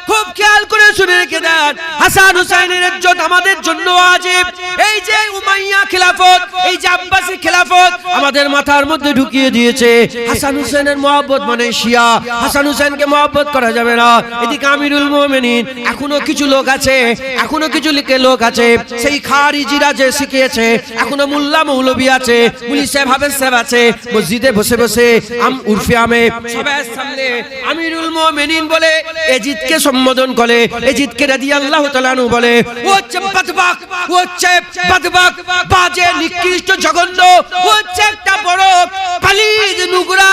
খুব খেয়াল করে শুনে রেখে দেন, হাসান হুসাইনের ইজ্জত আমাদের জন্য ওয়াজিব। এই যে উমাইয়া খিলাফত, এই যে আব্বাসী খিলাফত আমাদের মাথার মধ্যে ঢুকিয়ে দিয়েছে, হাসান হুসাইনের মহব্বত মানে শিয়া, হাসান হুসাইনকে মহব্বত করা যাবে না। এদিকে আমিরুল মুমিনিন, এখনো কিছু লোক আছে, এখনো কিছু লোক আছে সেই খারিজিরা যে শিখিয়েছে, এখনো মোল্লা মৌলবী আছে, মুলি সাহেব হাফেজ সাহেব আছে, মসজিদে বসে বসে উরফে আমে সবার সামনে আমিরুল মুমিনিন বলে এজিদকে সম্বোধন করে, এজিদকে রাদিয়াল্লাহু তাআলা আনহু বলে, ও হচ্ছে বদবাক, ও হচ্ছে বদবাক, বাজে, নিকৃষ্ট, জঘন্য, ও হচ্ছে একটা বড় পালিদ, নোংরা,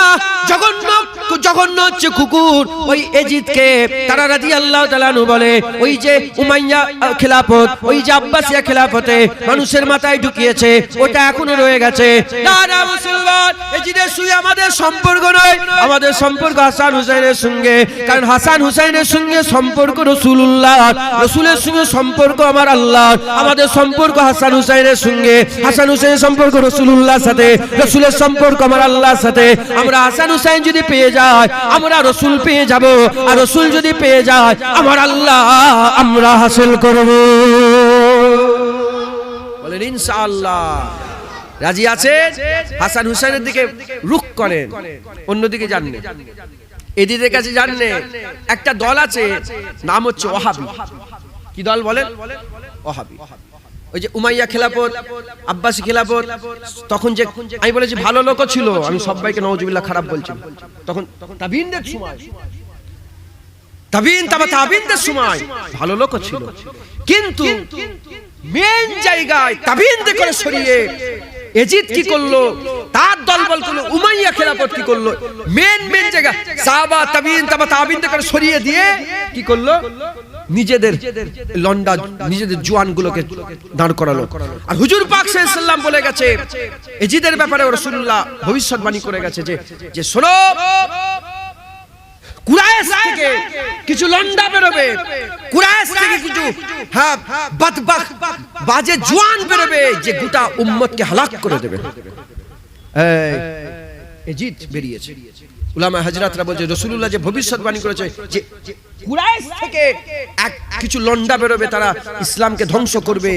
জঘন্য হচ্ছে কুকুর। ওই এজিদকে তারা রাদিয়াল্লাহু তাআলা আনহু বলে, ওই যে উমাইয়া খিলাফত, ওই যে আব্বাসিয়া খিলাফতে মানুষের মাথায় ঢুকিয়েছে, ওটা এখনো রয়ে গেছে। না মুসলমান, এজিদের সঙ্গে আমাদের সম্পর্ক নয়, আমাদের সম্পর্ক হাসান হুসাইনের সঙ্গে। কারণ হাসান হুসাইনের সঙ্গে সম্পর্ক রাসূলুল্লাহ, রাসূলের সঙ্গে সম্পর্ক আমার আল্লাহ। আমাদের সম্পর্ক হাসান হুসাইনের সঙ্গে, হাসান হুসাইনের সম্পর্ক রাসূলুল্লাহর সাথে, রাসূলের সম্পর্ক আমার আল্লাহর সাথে। আমরা হাসান হুসাইন যদি পেয়ে যাই, আমরা রাসূল পেয়ে যাব, আর রাসূল যদি পেয়ে যায় আমার আল্লাহ আমরা হাসিল করব। বলেন ইনশাআল্লাহ। রাজি আছেন? হাসান হুসাইনের দিকে রুখ করেন, অন্যদিকে জানেন, এদিদের কাছে জানেন একটা দল আছে, নাম হচ্ছে ওয়াহাবি। কি দল বলেন? ওয়াহাবি। ওই যে উমাইয়া খিলাফত, আব্বাসী খিলাফত, তখন যে আমি বলেছি ভালো লোকও ছিল, আমি সবাইকে নাউজুবিল্লাহ খারাপ বলছি, তখন তাবিনদের সময়, তাবিনদের সময় ভালো লোকও ছিল, কিন্তু মেন জায়গায় তাবিনদের করে সরিয়ে এজিদ কি করলো, তার দলবল করলো, উমাইয়া খিলাফত কি করলো, মেন জায়গা সাহাবা তাবিনদের করে সরিয়ে দিয়ে কি করলো, নিজেদের লন্ডা, নিজেদের জওয়ানগুলোকে দাঁড় করালো। আর হুজুর পাক সাল্লাল্লাহু আলাইহি ওয়াসাল্লাম বলে গেছে এজিদের ব্যাপারে, রাসূলুল্লাহ ভবিষ্যৎবাণী করে গেছে যে শোনো, কুরাইশ থেকে কিছু লন্ডা বেরোবে, কুরাইশ থেকে কিছু বদবখ বাজে জওয়ান বেরোবে যে গোটা উম্মতকে হালাক করে দেবে। এজিদ বেরিয়েছে। উলামা হযরতরা বলছে রাসূলুল্লাহ যে ভবিষ্যৎবাণী করেছে যে কুরাইশ থেকে কিছু লন্ডা বেরোবে, তারা ইসলামকে ধ্বংস করবে,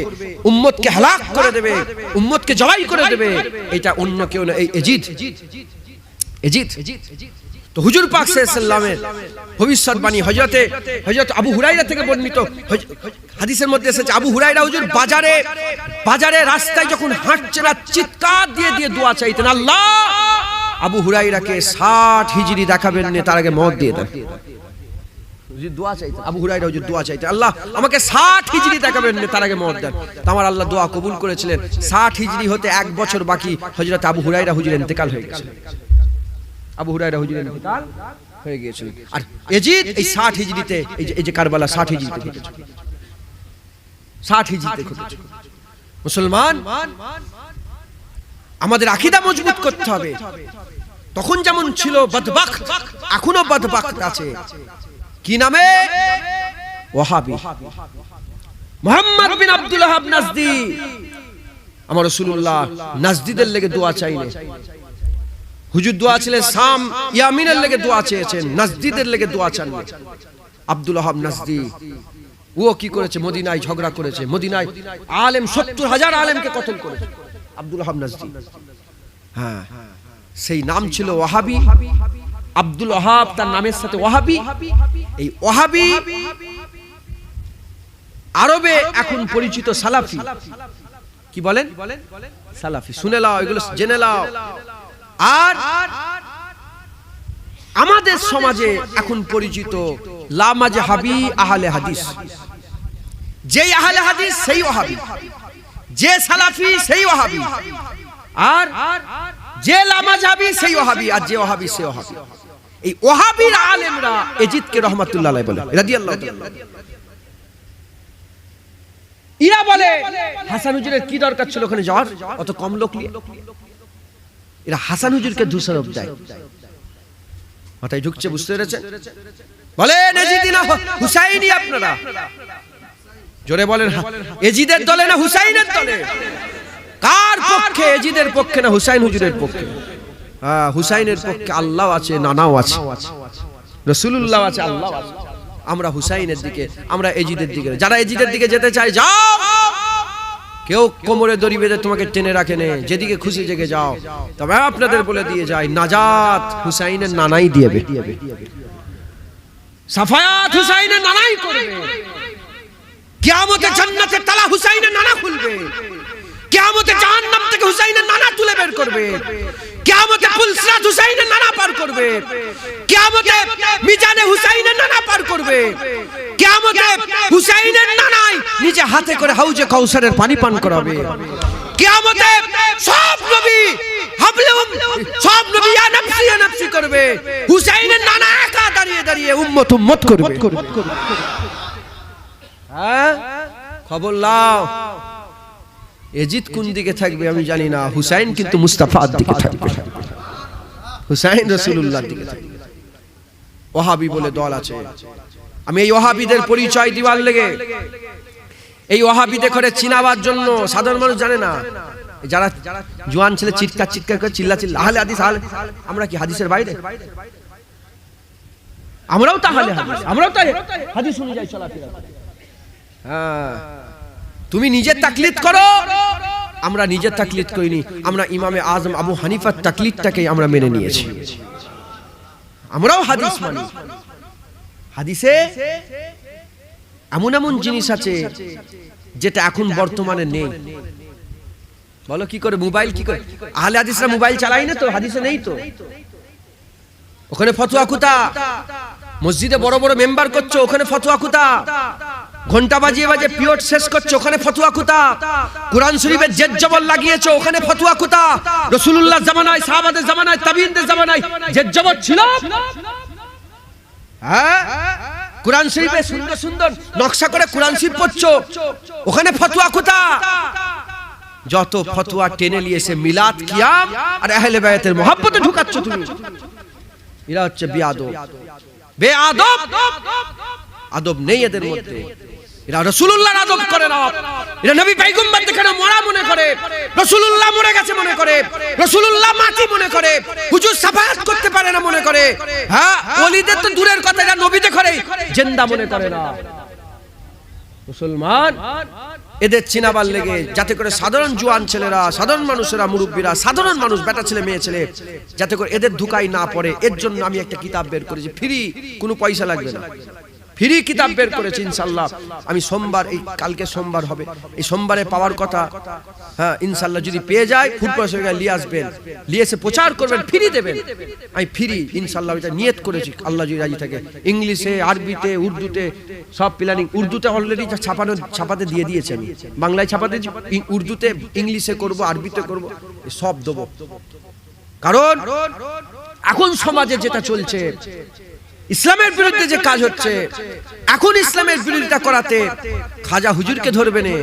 উম্মতকে হালাক করে দেবে, উম্মতকে জবাই করে দেবে, এটা অন্য কেউ না, এই এজিদ। তো হুজুর পাক সাল্লাল্লাহু আলাইহি ওয়াসাল্লামের ভবিষ্যৎবাণী হযরত আবু হুরায়রা থেকে বর্ণিত হাদিসের মধ্যে এসেছে, আবু হুরায়রা হুজুর বাজারে রাস্তায় যখন হাঁটছেন আর চিৎকার দিয়ে দোয়া চাইতেন, আল্লাহ আবু হুরায়রাকে 60 হিজরি দেখাবেন না, তার আগে মওত দিয়ে দেন। দোয়া চাইতেন আবু হুরায়রা হুজুর, দোয়া চাইতেন আল্লাহ আমাকে 60 হিজরি দেখাবেন না, তার আগে মওত দেন। আমার আল্লাহ দোয়া কবুল করেছিলেন। 60 হিজরি হতে 1 বছর বাকি হযরত আবু হুরায়রা হুজুর ইন্তেকাল হয়ে গেছে। আবু হুরায়রা হুজুরের ইন্তেকাল হয়ে গিয়েছিল। আর এজিদ এই 60 হিজরিতে, এই যে কারবালা 60 হিজরিতে ঘটেছে, 60 হিজরিতে ঘটেছে। মুসলমান, আমাদের আকীদা মজবুত করতে হবে। তখন যেমন ছিল বদবখ, এখনো বদবখ আছে। কি নামে? ওয়াহাবি। মুহাম্মদ বিন আব্দুল ওয়াহাব নাজদি। আমার রাসূলুল্লাহ নাজদিদের লেগে দোয়া চাইলেন। হুজুর দোয়া ছিলেন শাম ইয়ামিনের লেগে দোয়া চেয়েছেন, নাজদিদের লেগে দোয়া চান। আব্দুল ওয়াহাব নাজদি ও কি করেছে? মদিনায় ঝগড়া করেছে, মদিনায় আলেম 70,000 আলেমকে কতল করেছে আব্দুল ওয়াহাব নাজদি। হ্যাঁ, সেই নাম ছিল ওয়াহাবি। আব্দুল ওয়াহাব তার নামের সাথে ওয়াহাবি। এই ওয়াহাবি আরবে এখন পরিচিত সালাফি। কি বলেন? সালাফি। শুনে নাও, এগুলো জেনে নাও। আর আমাদের সমাজে এখন পরিচিত লা মাজহাবি আহলে হাদিস। যেই আহলে হাদিস সেই ওয়াহাবি, যে সালাফি সেই ওয়াহাবি, আর যে লা মাজহাবি সেই ওয়াহাবি, আর যে ওয়াহাবি সেই ওয়াহাবি। এই ওয়াহাবির আলেমরা এজিদকে রাহমাতুল্লাহ আলাইহি বলে, রাদিয়াল্লাহু তাআলা। এরা বলে হাসান হুজুরের কি দরকার ছিল ওখানে যাওয়ার, অত কম লোক নিয়ে। এরা হাসান হুজুরকে দোষারোপ দেয়। মাথায় ঢুকছে, বুঝতে পেরেছেন? বলেন এজিদি না হুসাইনি আপনারা? জোরে বলেন, এজিদের দলে না হুসাইনের দলে? কার পক্ষে? এজিদের পক্ষে না হুসাইন হুজুরের পক্ষে? হ্যাঁ, হুসাইনের পক্ষে আল্লাহ আছে, নানাও আছে, রাসূলুল্লাহ আছে, আল্লাহ আছে। আমরা হুসাইনের দিকে, আমরা এজিদের দিকে। যারা এজিদের দিকে যেতে চায় যাও, কেউ কোমরে দড়ি বেঁধে তোমাকে টেনে রাখে নে, যেদিকে খুশি জেগে যাও। তবে আপনাদের বলে দিয়ে যায়, নাজাত হুসাইনের নানাই দিবে, সাফায়াত হুসাইনের নানাই করবে, কিয়ামতে জান্নাতের তালা হুসাইনের নানা খুলবে, কিয়ামতে জাহান্নাম থেকে হুসাইনের নানা তুলে বের করবে, কিয়ামতে পুলসিরাত হুসাইনের নানা পার করবে, কিয়ামতে মিজানে হুসাইনের নানা পার করবে, কিয়ামতে হুসাইনের নানাই নিজে হাতে করে হাউজে কাউসারের পানি পান করাবে, কিয়ামতে সব নবী সব নবী ইয়া নফসি করবে, হুসাইনের নানা একা দাঁড়িয়ে উম্মত করবে। হ্যাঁ, খবর লাও। এজিদ কোন দিকে থাকবে আমি জানি না, হুসাইন কিন্তু মুস্তাফার দিকে থাকবে, হুসাইন রাসূলুল্লাহর দিকে থাকবে। ওয়াহাবি বলে দল আছে। আমি এই ওয়াহাবিদের পরিচয় দিবার লেগে, এই ওয়াহাবিদের করে চিনাবার জন্য সাধারণ মানুষ জানে না। যারা জওয়ান ছেলে চিৎকার করে চিল্লা আহলে হাদিস, আমরা কি হাদিসের বাইরে? আমরাও তো আহলে হাদিস, আমরাও তো হাদিস শুনে যাই চলাফেরা। হ্যাঁ, তুমি নিজের তাকলিদ করো, আমরা নিজের তাকলিদ করিনি। আমরা ইমামে আজম আবু হানিফার তাকলিদটাকে আমরা মেনে নিয়েছি। আমরাও হাদিস মানি। হাদিসে এমন এমন জিনিস আছে যেটা এখন বর্তমানে নেই। বলো কি করে? মোবাইল কি করে? আহলে হাদিসরা মোবাইল চালায় না তো, হাদিসে নেই তো। ওখানে ফতোয়া কুতা, মসজিদে বড় বড় মেম্বার করছো, ওখানে ফতোয়া কুতা, ঘন্টা বাজিয়ে পিরিয়ড শেষ করছো, ওখানে ফতোয়া কুতা, কুরআন শরীফের জেদ জবর লাগিয়েছো, ওখানে ফতোয়া কুতা। রাসূলুল্লাহর জামানায়, সাহাবাদের জামানায়, তাবিঈনদের জামানায় জেদ জবর ছিল। হ্যাঁ, কুরআন শরীফে সুন্দর সুন্দর নকশা করে কুরআন শরীফ পড়ছো, ওখানে ফতোয়া কুতা। যত ফতোয়া টেনে নিয়েছে মিলাদ, কিয়াম আর আহলে বায়াতের মহব্বতে ঢুকাচ্ছ তুমি। এরা হচ্ছে বেয়াদব, বেয়াদব, আদব নেই এদের মধ্যে। এরা রাসূলুল্লাহর আদব করে না, এরা নবী পয়গম্বর দেখে মরা মনে করে, রাসূলুল্লাহ মরে গেছে মনে করে, রাসূলুল্লাহ মাটি মনে করে, হুজুর শাফাআত করতে পারে না মনে করে। হ্যাঁ, ওলিদের তো দূরের কথা, এরা নবীদের করে জিন্দা মনে করে না। মুসলমান এদের চিনাবার লেগে যাতে করে সাধারণ জওয়ান ছেলেরা, সাধারণ মানুষেরা, মুরব্বীরা, সাধারণ মানুষ, বেটা ছেলে মেয়ে ছেলে যাতে করে এদের ধোঁকায় না পড়ে, এর জন্য আমি একটা কিতাব বের করেছি, ফ্রি, কোনো পয়সা লাগবে না, ফ্রি কিতাব বের করেছি ইনশাআল্লাহ। আমি সোমবার, এই কালকে সোমবার হবে, এই সোমবারে পাওয়ার কথা। হ্যাঁ ইনশাআল্লাহ যদি পেয়ে যায় ফুল পয়সা নিয়ে আসবেন, নিয়ে এসে প্রচার করবেন, ফ্রি দেবেন। আমি ফ্রি ইনশাআল্লাহ এটা নিয়ত করেছি, আল্লাহ যদি রাজি থাকে। ইংলিশে, আরবিতে, উর্দুতে সব প্ল্যানিং। উর্দুতে অলরেডি ছাপাতে দিয়ে দিয়েছি আমি, বাংলায় ছাপাতে, উর্দুতে, ইংলিশে করব, আরবিতে করব, সব দেবো। কারণ এখন সমাজে যেটা চলছে, ইসলামের বিরুদ্ধে যে কাজ হচ্ছে, এখন ইসলামের বিরোধিতা করাতে খাজা হুজুরকে ধরবে না,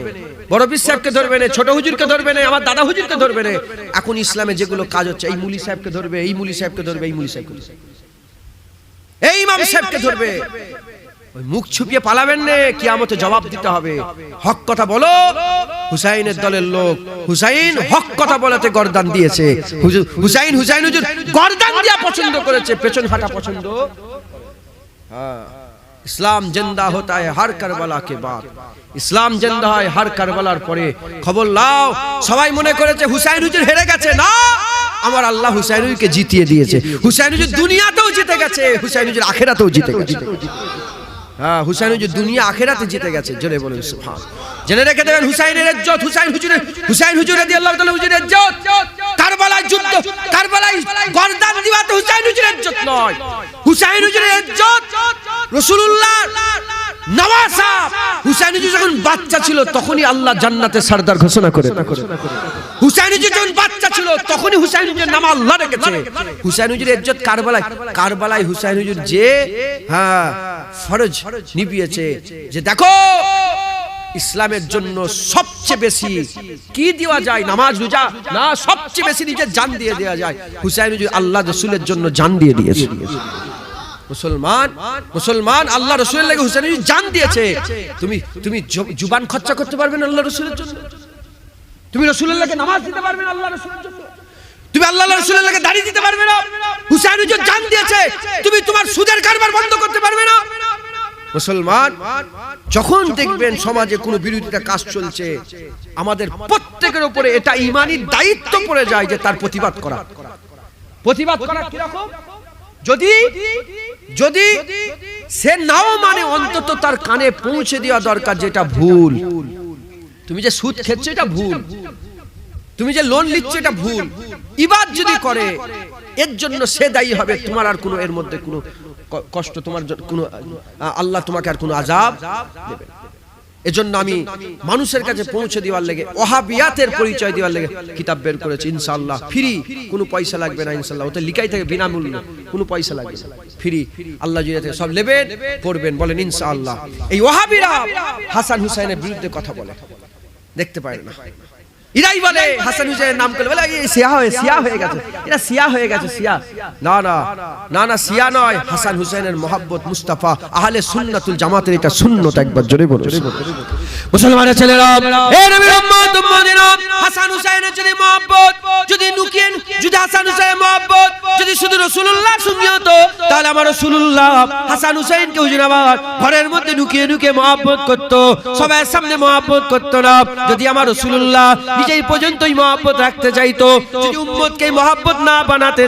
বড় পীর সাহেবকে ধরবে না, ছোট হুজুরকে ধরবে না, আমার দাদা হুজুরকে ধরবে না। এখন ইসলামে যেগুলো কাজ হচ্ছে, এই মুলি সাহেবকে ধরবে, এই মুলি সাহেবকে ধরবে, এই মুলি সাহেবকে ধরবে, এই ইমাম সাহেবকে ধরবে। ওই মুখ ছুপিয়ে পালাবেন না, কিয়ামতে জবাব দিতে হবে। হক কথা বলো। হুসাইনের দলের লোক, হুসাইন হক কথা বলাতে গর্দান দিয়েছে। হুসাইন হুজুর গর্দান দিয়া পছন্দ করেছে, পেছন হাঁটা পছন্দ। ইসলাম জিন্দা होता है हर কারবালা के बाद, ইসলাম জিন্দা হয় হর কারবালার পরে। খবর লাও, সবাই মনে করেছে হুসাইন হুজুর হেরে গেছে, না, আমার আল্লাহ হুসাইন হুজুরকে জিতিয়ে দিয়েছে। হুসাইন হুজুর দুনিয়াতেও জিতে গেছে, হুসাইন হুজুর আখিরাতেও জিতে গেছে। হ্যাঁ, হুসাইন হুজুর দুনিয়া আখিরাতে জিতে গেছে। জোরে বলুন সুবহান। জেনে রেখে দেবেন হুসাইনের ইজ্জত, হুসাইন হুজুর রাদিয়াল্লাহু তাআলা হুজুরের ইজ্জত, কারবালায় যুদ্ধ, কারবালায় গর্দান দিবাতে হুসাইন হুজুরের ইজ্জত নয়, হুসাইন হুজুরের ইজ্জত রাসূলুল্লাহ নওয়াসা। হুসাইন হুজুর যখন বাচ্চা ছিল তখনই আল্লাহ জান্নাতে সরদার ঘোষণা করে। হুসাইন হুজুর যখন বাচ্চা ছিল তখনই হুসাইন হুজুরের নাম আল্লাহ রেখেছে। হুসাইন হুজুরের ইজ্জত কারবালায় হুসাইন হুজুর যে ফরজ নিভিয়েছে, যে দেখো ইসলামের জন্য সবচেয়ে বেশি কি দেওয়া যায়, নামাজ রোজা না, সবচেয়ে বেশি নিজের জান দিয়ে দেওয়া যায়। হুসাইন হুজুর আল্লাহ রাসূলের জন্য জান দিয়ে দিয়েছে। মুসলমান আল্লাহ রাসূলের লাগি হুসাইন হুজুর জান দিয়েছে। তুমি জুবান খরচা করতে পারবে না আল্লাহ রাসূলের জন্য? তুমি রাসূলের লাগি নামাজ দিতে পারবে না আল্লাহ রাসূলের জন্য? তুমি আল্লাহ রাসূলের লাগি দাড়ি দিতে পারবে না? হুসাইন হুজুর জান দিয়েছে। তুমি তোমার সুদের কারবার বন্ধ করতে পারবে না? মুসলমান যখন দেখবেন সমাজে কোনো বিরোধিতা কাজ চলছে, আমাদের প্রত্যেকের উপরে এটা ঈমানি দায়িত্ব পড়ে যায় যে তার প্রতিবাদ করা। প্রতিবাদ করা কি রকম? যদি সে নাও মানে অন্তত তার কানে পৌঁছে দেওয়া দরকার যেটা ভুল। তুমি যে সুদ খেচ্ছো এটা ভুল, তুমি যে লোন নিচ্ছ এটা ভুল। ইবাদ যদি করে এর জন্য সে দায়ী হবে, তোমার আর কোনো এর মধ্যে কোনো কষ্ট, তোমার কোনো আল্লাহ তোমাকে আর কোনো আযাব দেবে। এজন্য আমি মানুষের কাছে পৌঁছে দেওয়ার লেগে, ওয়াহাবিয়াতের পরিচয় দেওয়ার লেগে কিতাব বের করেছি ইনশাআল্লাহ। ফ্রি, কোনো পয়সা লাগবে না ইনশাআল্লাহ। ওতে লিখাই থাকে বিনামূল্য, কোনো পয়সা লাগবে না, ফ্রি। আল্লাহ যদি থাকে সব নেবেন, পড়বেন, বলেন ইনশাআল্লাহ। এই ওয়াহাবিরা হাসান হুসাইনের বিরুদ্ধে কথা বলে, দেখতে পায় না। ইরাই বলে হাসান হুসাইনের নাম করে বলে এই শিয়া হয়ে গেছে, এরা শিয়া হয়ে গেছে, শিয়া। না না না না, শিয়া নয়, হাসান হুসাইনের মহব্বত মুস্তাফা আহলে সুন্নাতুল জামাতের এটা সুন্নত। একবার জোরে বলো মুসলমানের ছেলেরা, এ নবীর উম্মত উম্মতিরা, হাসান হুসাইনের যদি মহব্বত, যদি নুকিয়েন, যদি হাসান হুসাইনের মহব্বত যদি শুধু রাসূলুল্লাহ সঙ্গে হতো, তাহলে আমার রাসূলুল্লাহ হাসান হুসাইনকে হুজুর আমার ঘরের মধ্যে নুকিয়ে নুকিয়ে মহব্বত করত, সবার সামনে মহব্বত করত না। যদি আমার রাসূলুল্লাহ নিজেই পর্যন্তই মহব্বত রাখতে চাইতো, যদি উম্মতকে মহব্বত না বানাতে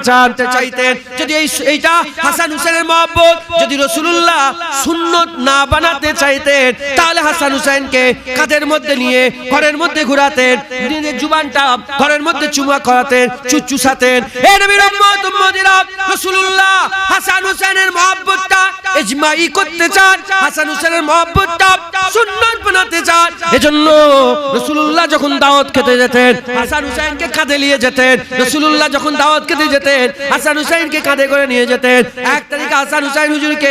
চাইতেন, যদি এইটা হাসান হুসাইনের মহব্বত যদি রাসূলুল্লাহ সুন্নত না বানাতে চাইতেন, তাহলে হাসান হুসাইনকে কাঁধের মধ্যে নিয়ে ঘরের মধ্যে ঘোরাতেন, নিজের জুবানটা ঘরের মধ্যে চুমা করাতেন, চুচুসাতেন। এই নবীর উম্মত উম্মতিরা, রাসূলুল্লাহ হাসান হুসাইনের মহব্বতটা ইজমাই করতে চান, হাসান হুসাইনের মহব্বতটা সুন্নাত বানাতে চান। এজন্য রাসূলুল্লাহ যখন দাওয়াত খেতে যেতেন হাসান হুসাইনকে কাঁধে নিয়ে যেতেন। রাসূলুল্লাহ যখন দাওয়াত খেতে যেতেন হাসান হুসাইনকে কাঁধে করে নিয়ে যেতেন। এক তারিখে হাসান হুসাইন হুজুরকে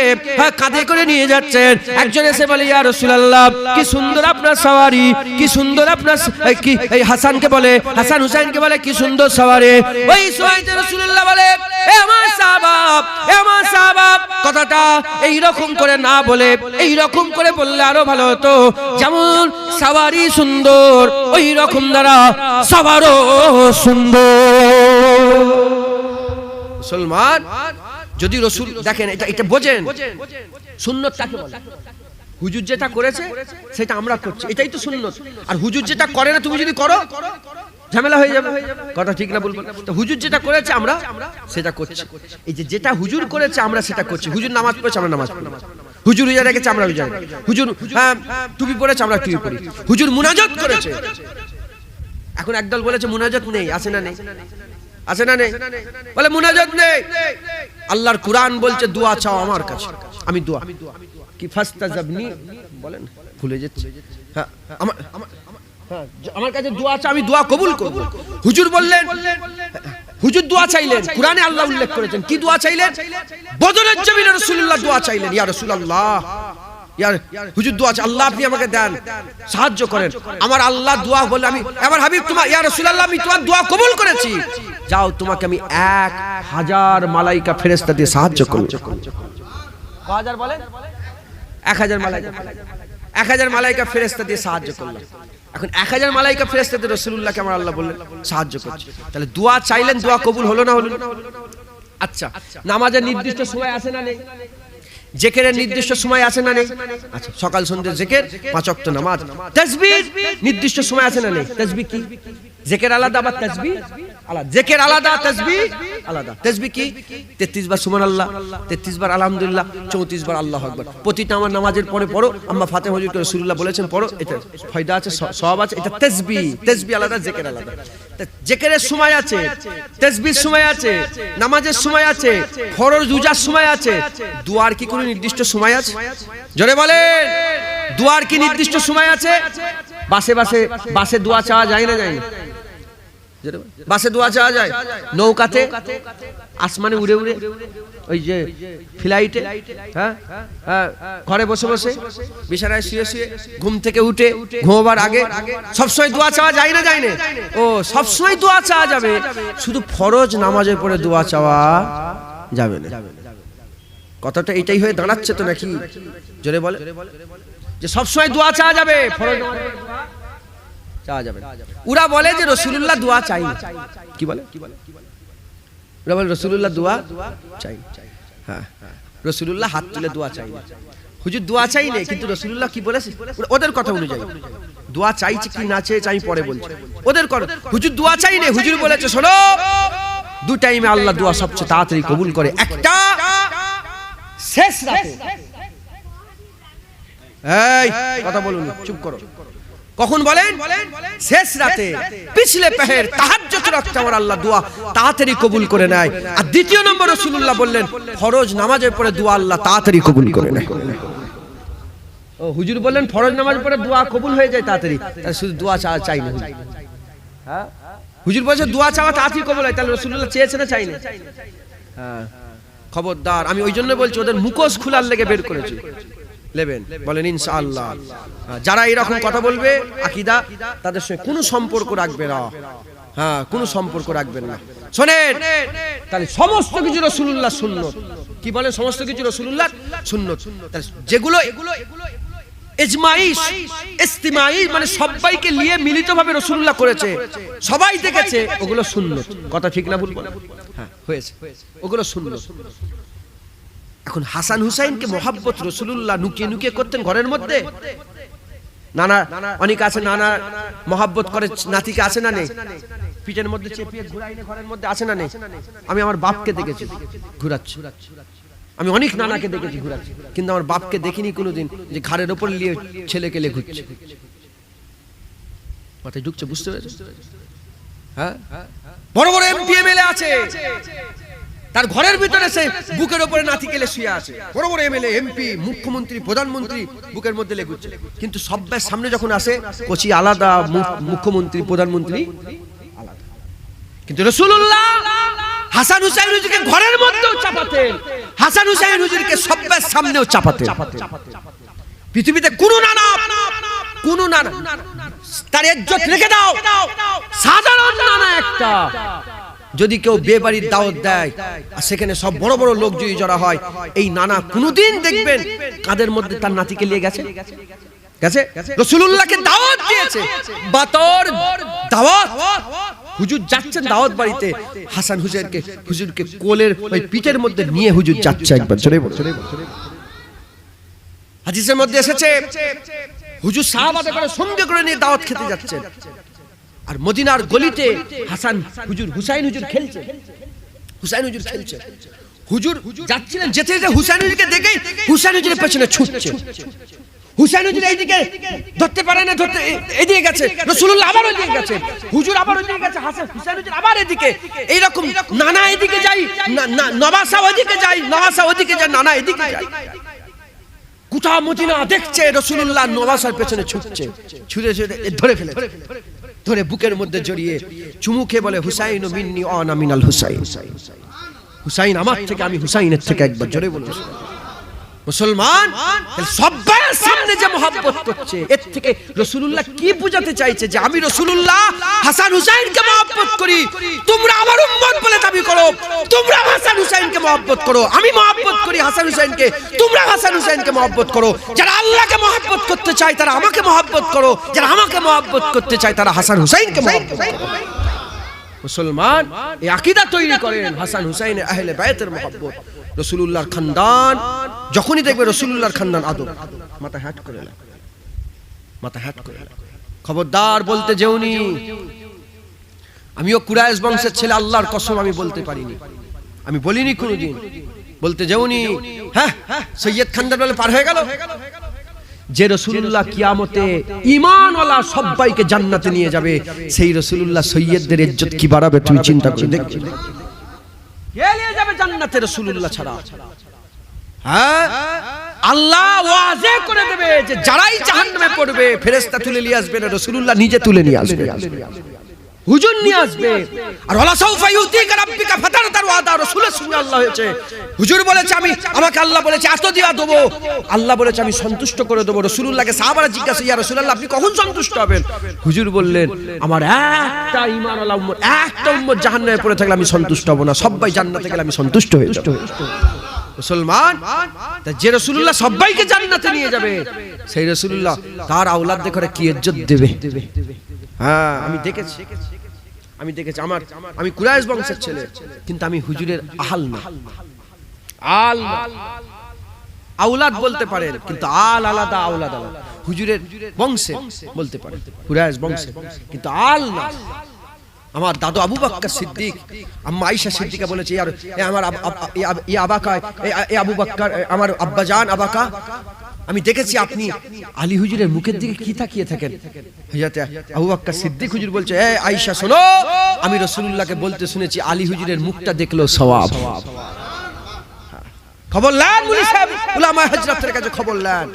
কাঁধে করে নিয়ে যাচ্ছেন। একজন এসে বলে, ইয়া রাসূলুল্লাহ, কি সুন্দর আপনার সওয়ারি, কি সুন্দর আপনার কি। এই হাসানকে বলে, হাসান হুসাইনকে বলে, কি সুন্দর সওয়ারি। ওই সময়তে রাসূলুল্লাহ বলে, এ আমার সাহাবা, এ আমার সাহাবা, কথাটা এই রকম করে না বলে এই রকম করে বললে আরো ভালো হতো। যেমন সওয়ারি সুন্দর, ওই রকম দ্বারা সওয়ারও সুন্দর। মুসলমান যদি রাসূল দেখেন, এটা বোঝেন সুন্নত কাকে বলে। হুজুর যেটা করেছে সেটা আমরা করছি, এটাই তো সুন্নত। আর হুজুর যেটা করে না তুমি যদি করো ঝামেলা হয়ে যাবে। কথা ঠিক না বলবো? তো হুজুর যেটা করেছে আমরা সেটা করছি। এই যে যেটা হুজুর করেছে আমরা সেটা করছি। হুজুর নামাজ পড়েছে আমরা নামাজ পড়ি, হুজুর রোজা রেখেছে আমরা রোজা রাখি, হুজুর টুপি পরেছে আমরা টুপি পরি, হুজুর মুনাজাত করেছে। এখন একদল বলেছে মুনাজাত নেই, আছে না নেই? আছে না নেই? বলে মুনাজাত নেই। আল্লাহর কুরআন বলছে দোয়া চাও আমার কাছে, আমি দোয়া কি ফাস্তাজাবনি বলেন, ভুলে যাচ্ছে। হ্যাঁ, আমার কাছে দোয়া চাও, আমি দোয়া কবুল করব। হুজুর বললেন, হুজুর দোয়া চাইলেন, কুরআনে আল্লাহ উল্লেখ করেছেন কি দোয়া চাইলেন? বদরের জমিনে রাসূলুল্লাহ দোয়া চাইলেন, ইয়া রাসূলুল্লাহ, হুজুর দোয়া চাই, আল্লাহ আপনি আমাকে দেন, সাহায্য করেন। আমার আল্লাহ দোয়া বলে আমি, আমার হাবিব তোমার, ইয়া রাসূলুল্লাহ, আমি তোমার দোয়া কবুল করেছি, যাও তোমাকে আমি 1000 মালাইকা ফেরেশতা দিয়ে সাহায্য করব। কয়হাজার বলেন? 1000 মালাইকা, 1000 মালাইকা ফেরেশতা দিয়ে সাহায্য করলাম। এখন 1000 মালাইকা ফেরেশতা দিয়ে রাসূলুল্লাহকে আমার আল্লাহ বললেন সাহায্য করছে। তাহলে দোয়া চাইলেন, দোয়া কবুল হলো না হলো না? আচ্ছা, নামাজের নির্দিষ্ট সময় আছে না নেই? জিকিরের নির্দিষ্ট সময় আছে না নেই? আচ্ছা, সকাল সন্ধ্যা জিকির, 5 ওয়াক্ত নামাজ। তাসবিহ নির্দিষ্ট সময় আছে না নেই? তাসবিহ কি? জিকির আলাদা বা তাসবিহ আলাদা? জিকির আলাদা, তাসবিহ আলাদা। তাসবিহ কি? 33 বার সুবহানাল্লাহ, 33 বার আলহামদুলিল্লাহ, 34 বার আল্লাহু আকবার। প্রতিটা আমার নামাজের পরে পড়ো, আম্মা ফাতিহা হুজুর করে রাসূলুল্লাহ বলেছেন পড়ো, এটা ফায়দা আছে, সওয়াব আছে। এটা তাসবিহ, তাসবিহ আলাদা, জিকির আলাদা। জিকিরের সময় আছে, তাসবিহর সময় আছে, নামাজের সময় আছে, ফরজ রোজার সময় আছে। দুয়ার কি কোনো নির্দিষ্ট সময় আছে? জোরে বলেন, দুয়ার কি নির্দিষ্ট সময় আছে? বাসে দোয়া চাওয়া যায় না যায় না? বাসে দোয়া চাওয়া যায়, নৌকাতে, আসমানে উড়ে উড়ে, ওই যে ফ্লাইটে, হ্যাঁ, ঘরে বসে বসে, বিছানায় শুয়ে শুয়ে, ঘুম থেকে উঠে, ঘুমাবার আগে সবসময় দোয়া চাওয়া যায় না যায় না? ও, সবসময় দোয়া চাওয়া যাবে, শুধু ফরজ নামাজের পরে দোয়া চাওয়া যাবে না। কথাটা এটাই হয়ে দাঁড়াচ্ছে তো নাকি? জোরে বলে যে সবসময় দোয়া চাওয়া যাবে, ফরজ নামাজের চাওয়া যাবে। ওরা বলে যে রাসূলুল্লাহ দোয়া চাই। কি বলে? ওরা বলে রাসূলুল্লাহ দোয়া চাই। হ্যাঁ, রাসূলুল্লাহ হাত তুলে দোয়া চাই না। হুজুর দোয়া চাই না, কিন্তু রাসূলুল্লাহ কি বলেছে? ওদের কথা অনুযায়ী দোয়া চাইছে কি না চেয়েছে আমি পরে বলছি। ওদের কথা, হুজুর দোয়া চাই না, হুজুর বলেছে শোনো, 2 টাইমে আল্লাহ দোয়া সবচেয়ে তাড়াতাড়ি কবুল করে। একটা শেষ রাতে, এই কথা বলুন, চুপ করো। কখন বলেন? শেষ রাতে, পিছলে পেহের, তাহাজ্জুদ রাতে আমার আল্লাহ দোয়া তাড়াতাড়ি কবুল করে নেয়। আর দ্বিতীয় নম্বর রাসূলুল্লাহ বললেন ফরজ নামাজের পরে দোয়া আল্লাহ তাড়াতাড়ি কবুল করে নেয়। ও, হুজুর বললেন ফরজ নামাজের পরে দোয়া কবুল হয়ে যায় তাড়াতাড়ি, তাহলে শুধু দোয়া চাই না? হ্যাঁ, হুজুর বলছে দোয়া চাওয়া তাড়াতাড়ি কবুল হয়, তাহলে রাসূলুল্লাহ চেয়েছে না চাই না? হ্যাঁ, খবরদার, আমি ওই জন্য বলছি ওদের মুখোশ খোলার লেগে বের করেছি। নেবেন, বলেন ইনশাআল্লাহ। যারা এরকম কথা বলবে আকীদা, তাদের সঙ্গে কোনো সম্পর্ক রাখবে না। হ্যাঁ, কোনো সম্পর্ক রাখবেন না। শোনেন, তাহলে সমস্ত কিছু রাসূলুল্লাহ সুন্নত। কি বলেন? সমস্ত কিছু রাসূলুল্লাহ সুন্নত। তাহলে যেগুলো ইজমাই, ইস্তিমাই, মানে সবাইকে নিয়ে মিলিতভাবে রাসূলুল্লাহ করেছে, সবাই দেখেছে, ওগুলো সুন্নত। কথা ঠিক না ভুল? হ্যাঁ, হয়েছে, ওগুলো সুন্নত। এখন হাসান হুসাইনকে মহব্বত রাসূলুল্লাহ লুকিয়ে লুকিয়ে করতেন ঘরের মধ্যে। নানা অনেক আছে, নানা মহব্বত করে নাতিকে, আছে না নেই? পিঠের মধ্যে চেপিয়ে ঘুরাইনে ঘরের মধ্যে, আছে না নেই? আমি আমার বাপকে দেখেছি ঘুরাচ্ছে, আমি অনেক নানাকে দেখেছি ঘুরাচ্ছে, কিন্তু আমার বাপকে দেখিনি কোনোদিন যে ঘাড়ের ওপর নিয়ে ছেলেকে লে ঘুরছে। মাথায় ঢুকছে, বুঝতে পেরেছ? হ্যাঁ, বড় বড় এমপি এমএলএ আছে, তার ঘরের ভিতরে সে বুকের উপরে নাতি কেলে শুয়ে আছে, বড় বড় এমএলএ এমপি মুখ্যমন্ত্রী প্রধানমন্ত্রী বুকের মধ্যে লেগুচ্ছে, কিন্তু সবার সামনে যখন আসে কোচি আলাদা, মুখ্যমন্ত্রী প্রধানমন্ত্রী আলাদা। কিন্তু রাসূলুল্লাহ হাসান হুসাইন হুজুরকে ঘরের মধ্যেও চাপাতেন, হাসান হুসাইন হুজুরকে সবার সামনেও চাপাতেন। পৃথিবীতে কোন নানা তার ইজ্জত রেখে দাও, সাধারণ নানা একটা যদি কেউ বেবাড়ির দাওয়াত দেয় আর সেখানে সব বড় বড় লোক যদি জড়া হয়, এই নানা কোনদিন দেখবেন কাদের মধ্যে তার নাতিকে নিয়ে গেছে গেছে রাসূলুল্লাহকে দাওয়াত দিয়েছে, বাতর দাওয়াত। হুজুর যাচ্ছেন দাওয়াত বাড়িতে, হাসান হুজুরকে কোলের ওই পিঠের মধ্যে নিয়ে হুজুর যাচ্ছে। একবার জোরে বলুন। হাদিসের মধ্যে এসেছে হুজুর সাহাবাদের করে সঙ্গে করে নিয়ে দাওয়াত খেতে যাচ্ছেন, আর মদিনার গলিতে হাসান হুজুর হুসাইন হুজুর খেলছে, হুজুর যাচ্ছিলেন, যেতে যেতে হুসাইন হুজুরকে দেখেই হুসাইন হুজুরের পেছনে ছুটছে। হুসাইন হুজুর এইদিকে ধরতে পারে না, ধরতে এদিকে গেছে, রাসূলুল্লাহ আবার ওইদিকে গেছে, হুজুর আবার ওইদিকে গেছে, হুসাইন হুজুর আবার এদিকে, এইরকম নানা এদিকে যাই, নবাসা ওইদিকে যাই, নবাসা ওইদিকে যায়, নানা এদিকে যায়। গোটা মদিনা দেখছে রাসূলুল্লাহ নবাসার পেছনে ছুটছে, ছুটে ছুটে ধরে ফেলে, ধরে বুকের মধ্যে জড়িয়ে চুমু খেয়ে বলে, হুসাইন মিন্নি ওয়া আনা মিনাল হুসাইন, হুসাইন আমার থেকে, আমি হুসাইনের থেকে। একবার জোরে বলুন। মুসলমান সবার সামনে যে মহব্বত করছে, এর থেকে রাসূলুল্লাহ কি বোঝাতে চাইছে যে আমি রাসূলুল্লাহ হাসান হুসাইনকে মহব্বত করি, তোমরা আমার উম্মত বলে দাবি করো, তোমরা হাসান হুসাইনকে মহব্বত করো, আমি মহব্বত করি হাসান হুসাইনকে, তোমরা হাসান হুসাইনকে মহব্বত করো। যারা আল্লাহকে মহব্বত করতে চায় তারা আমাকে মহব্বত করো, যারা আমাকে মহব্বত করতে চায় তারা হাসান হুসাইনকে মহব্বত করো। মুসলমান এই আকীদা তৈরি করেন, হাসান হুসাইনের আহলে বায়তের মহব্বত। রাসূলুল্লাহর খানদান যখনই দেখবে রাসূলুল্লাহর খানদান আদব, মাথা হ্যাট করে না, মাথা হ্যাট করে না। খবরদার বলতে যেওনি আমিও কুরাইশ বংশের ছেলে, আল্লাহর কসম আমি বলতে পারিনি, আমি বলিনি কোনোদিন। বলতে যেওনি হ্যাঁ সৈয়দ খানদান বলে পার হয়ে গেল, যে রাসূলুল্লাহ কিয়ামতে ঈমানওয়ালা সবাইকে জান্নাতে নিয়ে যাবে, সেই রাসূলুল্লাহ সৈয়দদের ইজ্জত কি বাড়াবে তুমি চিন্তা করে দেখো। কে নিয়ে যাবে জান্নাতে রাসূলুল্লাহ ছাড়া? হ্যাঁ, আল্লাহ ওয়াজে করে দেবে যে যারাই জাহান্নামে পড়বে ফেরেশতা তুলে নিয়ে আসবে না, রাসূলুল্লাহ নিজে তুলে নিয়ে আসবে, হুজুর নিয়ে আসবে। আর ওয়ালা সাউফা ইউতিকা রাব্বিকা ফাতারতার ওয়াদা রাসূলের সঙ্গে আল্লাহ হয়েছে। হুজুর বলেছে আমাকে আল্লাহ বলেছে এত দিয়া দেব, আল্লাহ বলেছে আমি সন্তুষ্ট করে দেব। রাসূলুল্লাহকে সাহাবারা জিজ্ঞাসা, ইয়া রাসূলুল্লাহ আপনি কখন সন্তুষ্ট হবেন? হুজুর বললেন আমার একটা ঈমানওয়ালা উম্মত, একটা উম্মত জাহান্নামে পড়ে থাকলে আমি সন্তুষ্ট হব না, সবাই জান্নাতে গেলে আমি সন্তুষ্ট হয়ে যাব। মুসলমান যে রাসূলুল্লাহ সবাইকে জান্নাতে নিয়ে যাবে, সেই রাসূলুল্লাহ তার আওলাদদের করে কি ইজ্জত দেবে। হ্যাঁ আমি দেখেছি, আমি কুরাইশ বংশের ছেলে, কিন্তু আমি হুজুরের আহাল না, আল আওলাদ বলতে পারেন, কিন্তু আল আলাদা, আওলাদ আলাদা। হুজুরের বংশে বলতে পারেন, কুরাইশ বংশে, কিন্তু আল না। আমার দাদু আবু বকর সিদ্দিক, আম্মা আয়েশা সিদ্দিকা বলেছে আমার আবাকা, আবু বকর আমার আব্বাজান আবাকা। আমি দেখেছি আপনি আলী হুজুরের মুখের দিকে কি তাকিয়ে থাকেন। হযরত আবু বকর সিদ্দিক হুজুর বলছে, এ আয়েশা শোনো, আমি রাসূলুল্লাহকে বলতে শুনেছি আলী হুজুরের মুখটা দেখলেও সওয়াব। খবর নেন মুলি সাহেব, উলামা হযরতের কাছে খবর নেন,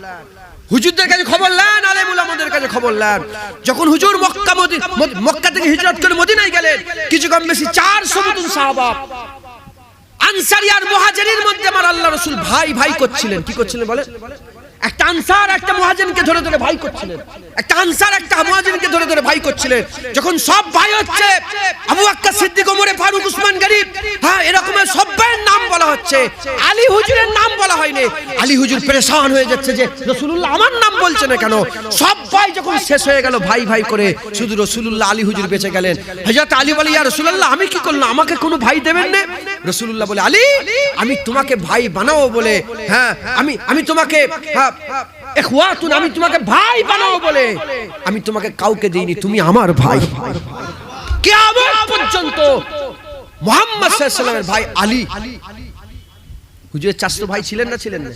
হুজুরদের কাছে খবর নেন, আলেম উলামাদের কাছে খবর নেন। যখন হুজুর মক্কা থেকে হিজরত করে মদিনায় গেলেন, কিছু কম বেশি 400 মতন সাহাবা আনসারী আর মুহাজিরের মধ্যে আমার আল্লাহ রাসূল ভাই ভাই করছিলেন। কি করছিলেন বলেন? একটা আনসার একটা মুহাজিরকে ধরে ধরে ভাই করছিলেন, একটা আনসার একটা মুহাজিরকে ধরে ধরে ভাই করছিলেন। যখন সব ভাই হচ্ছে, আবু বকর সিদ্দিক, ওমর ফারুক, উসমান গনি, হ্যাঁ এরকম সবাই নাম বলা হচ্ছে, আলী হুজুরের নাম বলা হয়নি। আলী হুজুর পেরেশান হয়ে যাচ্ছে যে রাসূলুল্লাহ আমার নাম বলছে না কেন। সব ভাই যখন শেষ হয়ে গেল ভাই ভাই করে, শুধু রাসূলুল্লাহ আলী হুজুর বেঁচে গেলেন। হযরত আলী বলে, ইয়া রাসূলুল্লাহ আমি কি করলাম, আমাকে কোনো ভাই দেবেন না? রাসূলুল্লাহ বলে, আলী আমি তোমাকে ভাই বানাবো বলে, হ্যাঁ আমি তোমাকে ইখওয়াতুন, আমি তোমাকে ভাই বানাবো বলে আমি তোমাকে কাউকে দেইনি, তুমি আমার ভাই। কিয়ামত পর্যন্ত মুহাম্মদ সাল্লাল্লাহু আলাইহি ওয়াসাল্লামের ভাই আলী। হুজুরের চাচতো ভাই ছিলেন না? ছিলেন না।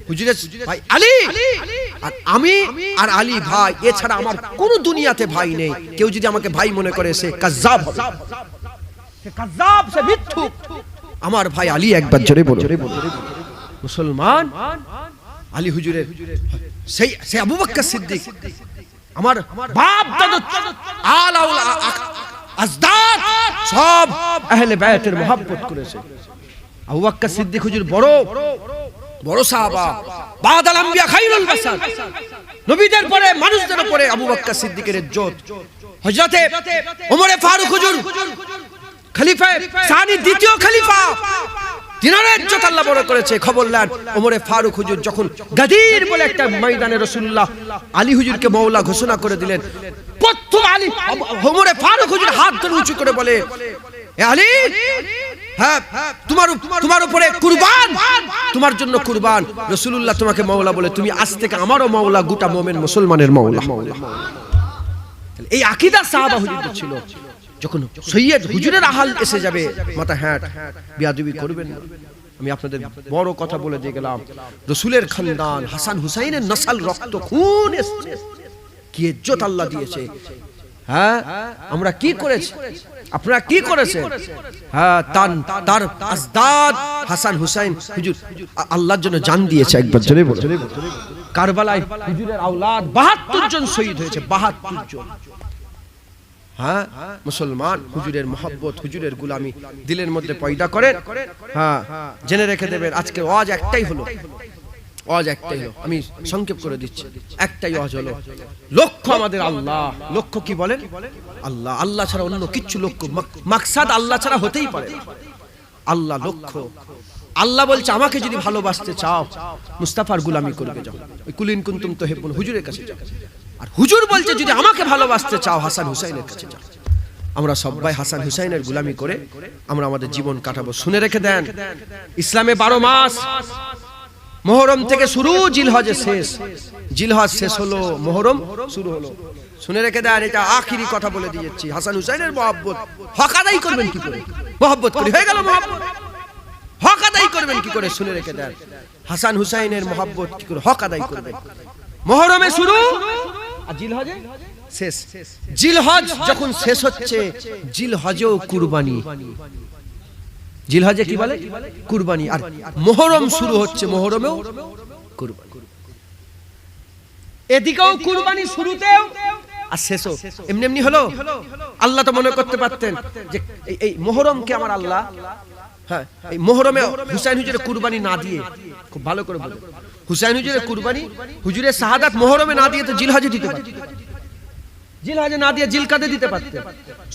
হুজুরের ভাই আলী, আর আমি আর আলী ভাই, এছাড়া আমার কোনো দুনিয়াতে ভাই নেই। কেউ যদি আমাকে ভাই মনে করে সে কাযযাব হবে, সে কাযযাব, সে মিথ্যুক। আমার ভাই আলী, একবার জোরে বলো। মুসলমান আলী হুজুরের সেই আবু বকর সিদ্দিক, আমার বাপ দাদা আলাউল আজদাদ সব আহলে বায়াতের মহব্বত করেছে। আবু বকর সিদ্দিক হুজুর বড় বড় সাহাবা, বাদাল আম্বিয়া খায়রুল বাশার, নবীদের পরে মানুষদের পরে আবু বকর সিদ্দিকের ইজ্জত। হযরতে ওমরে ফারুক হুজুর খলিফা সানি, দ্বিতীয় খলিফা, তিনার ইজ্জত আল্লাহ বড় করেছে। খবর নেন ওমরে ফারুক হুজুর যখন গাদির বলে একটা ময়দানে রাসূলুল্লাহ আলী হুজুরকে মাওলা ঘোষণা করে দিলেন, প্রথম আলী ওমরে ফারুক হুজুর হাত ধরে উঁচু করে বলে, এ আলী, হ্যাঁ তোমার উপরে কুরবান, তোমার জন্য কুরবান। রাসূলুল্লাহ তোমাকে মাওলা বলে, তুমি আজ থেকে আমারও মাওলা, গোটা মুমিন মুসলমানের মাওলা। এই আকীদা সাহাবা হুজুরদের ছিল। যখন সৈয়দ হুজুরের আহাল এসে যাবে, মাথা হ্যাট, বিয়াদবি করবেন না। আমি আপনাদের বড় কথা বলে দিয়ে গেলাম, রাসূলের খানদান হাসান হুসাইনের নসল, রক্ত খুন এসেছে, কি ইজ্জত আল্লাহ দিয়েছে। হ্যাঁ, আমরা কি করেছি, আপনারা কি করেছেন? হ্যাঁ, তার আজদাদ হাসান হুসাইন হুজুর আল্লাহর জন্য জান দিয়েছে। একবার জোরে বলো। কারবালায় হুজুরের আওলাদ 72 জন শহীদ হয়েছে, 72 জন। হ্যাঁ, মুসলমান হুজুরের মহব্বত, হুজুরের গুলামি দিলের মধ্যে পয়দা করেন। হ্যাঁ, জেনে রেখে দেবেন, আজকে ওয়াজ একটাই হলো, ওয়াজ একটাই হলো, আমি সংক্ষেপ করে দিচ্ছি, একটাই ওয়াজ হলো, লক্ষ্য আমাদের আল্লাহ। লক্ষ্য কি বলেন? আল্লাহ। আল্লাহ ছাড়া অন্য কিচ্ছু লক্ষ্য মাকসাদ আল্লাহ ছাড়া হতেই পারে না। আল্লাহ লক্ষ্য। আল্লাহ বলছে, আমাকে যদি ভালোবাসতে চাও মুস্তাফার গুলামি করবে যাও, ওই কুলিন কুনতুম তুহিব্বুন হুজুরের কাছে যাও। আর হুজুর বলছে, যদি আমাকে ভালোবাসতে চাও হাসান হুসাইনের কাছে যাও। আমরা সবাই হাসান হুসাইনের গুলামি করে আমরা আমাদের জীবন কাটাবো। শুনে রেখে দেন, ইসলামে 12 মাস, মুহররম থেকে শুরু, জিলহজে শেষ। জিলহজ শেষ হলো, মুহররম শুরু হলো। শুনে রেখে দেন, এটা আখিরি কথা বলে দিয়েছি। হাসান হুসাইনের মহব্বত হক আদায় করবেন কি করে? মহব্বত করি হয়ে গেল মহব্বত, হক আদায় করবেন কি করে? শুনে রেখে দেন, হাসান হুসাইনের মহব্বত কি করে হক আদায় করবেন? মুহররমে শুরু আর জিলহজে শেষ। জিলহজ যখন শেষ হচ্ছে, জিলহজেও কুরবানি। জিলহজে কি বলে? কুরবানি। আর মুহররম শুরু হচ্ছে, মুহররমেও কুরবানি। এদিকেও কুরবানি, শুরুতেও আর শেষও। এমনি এমনি হলো? আল্লাহ তো মনে করতে পারতেন যে এই মুহররমকে আমার আল্লাহ, হ্যাঁ, এই মুহররমে হুসাইন হুজুরের কুরবানি না দিয়ে, খুব ভালো করে বলেন, হুসাইন হুজুরের কুরবানি, হুজুরের শাহাদাত মুহররমে না দিয়ে তো জিলহজে দিতে পারতেন, জিলহজে না দিয়ে জিলকাদে দিতে পারতেন,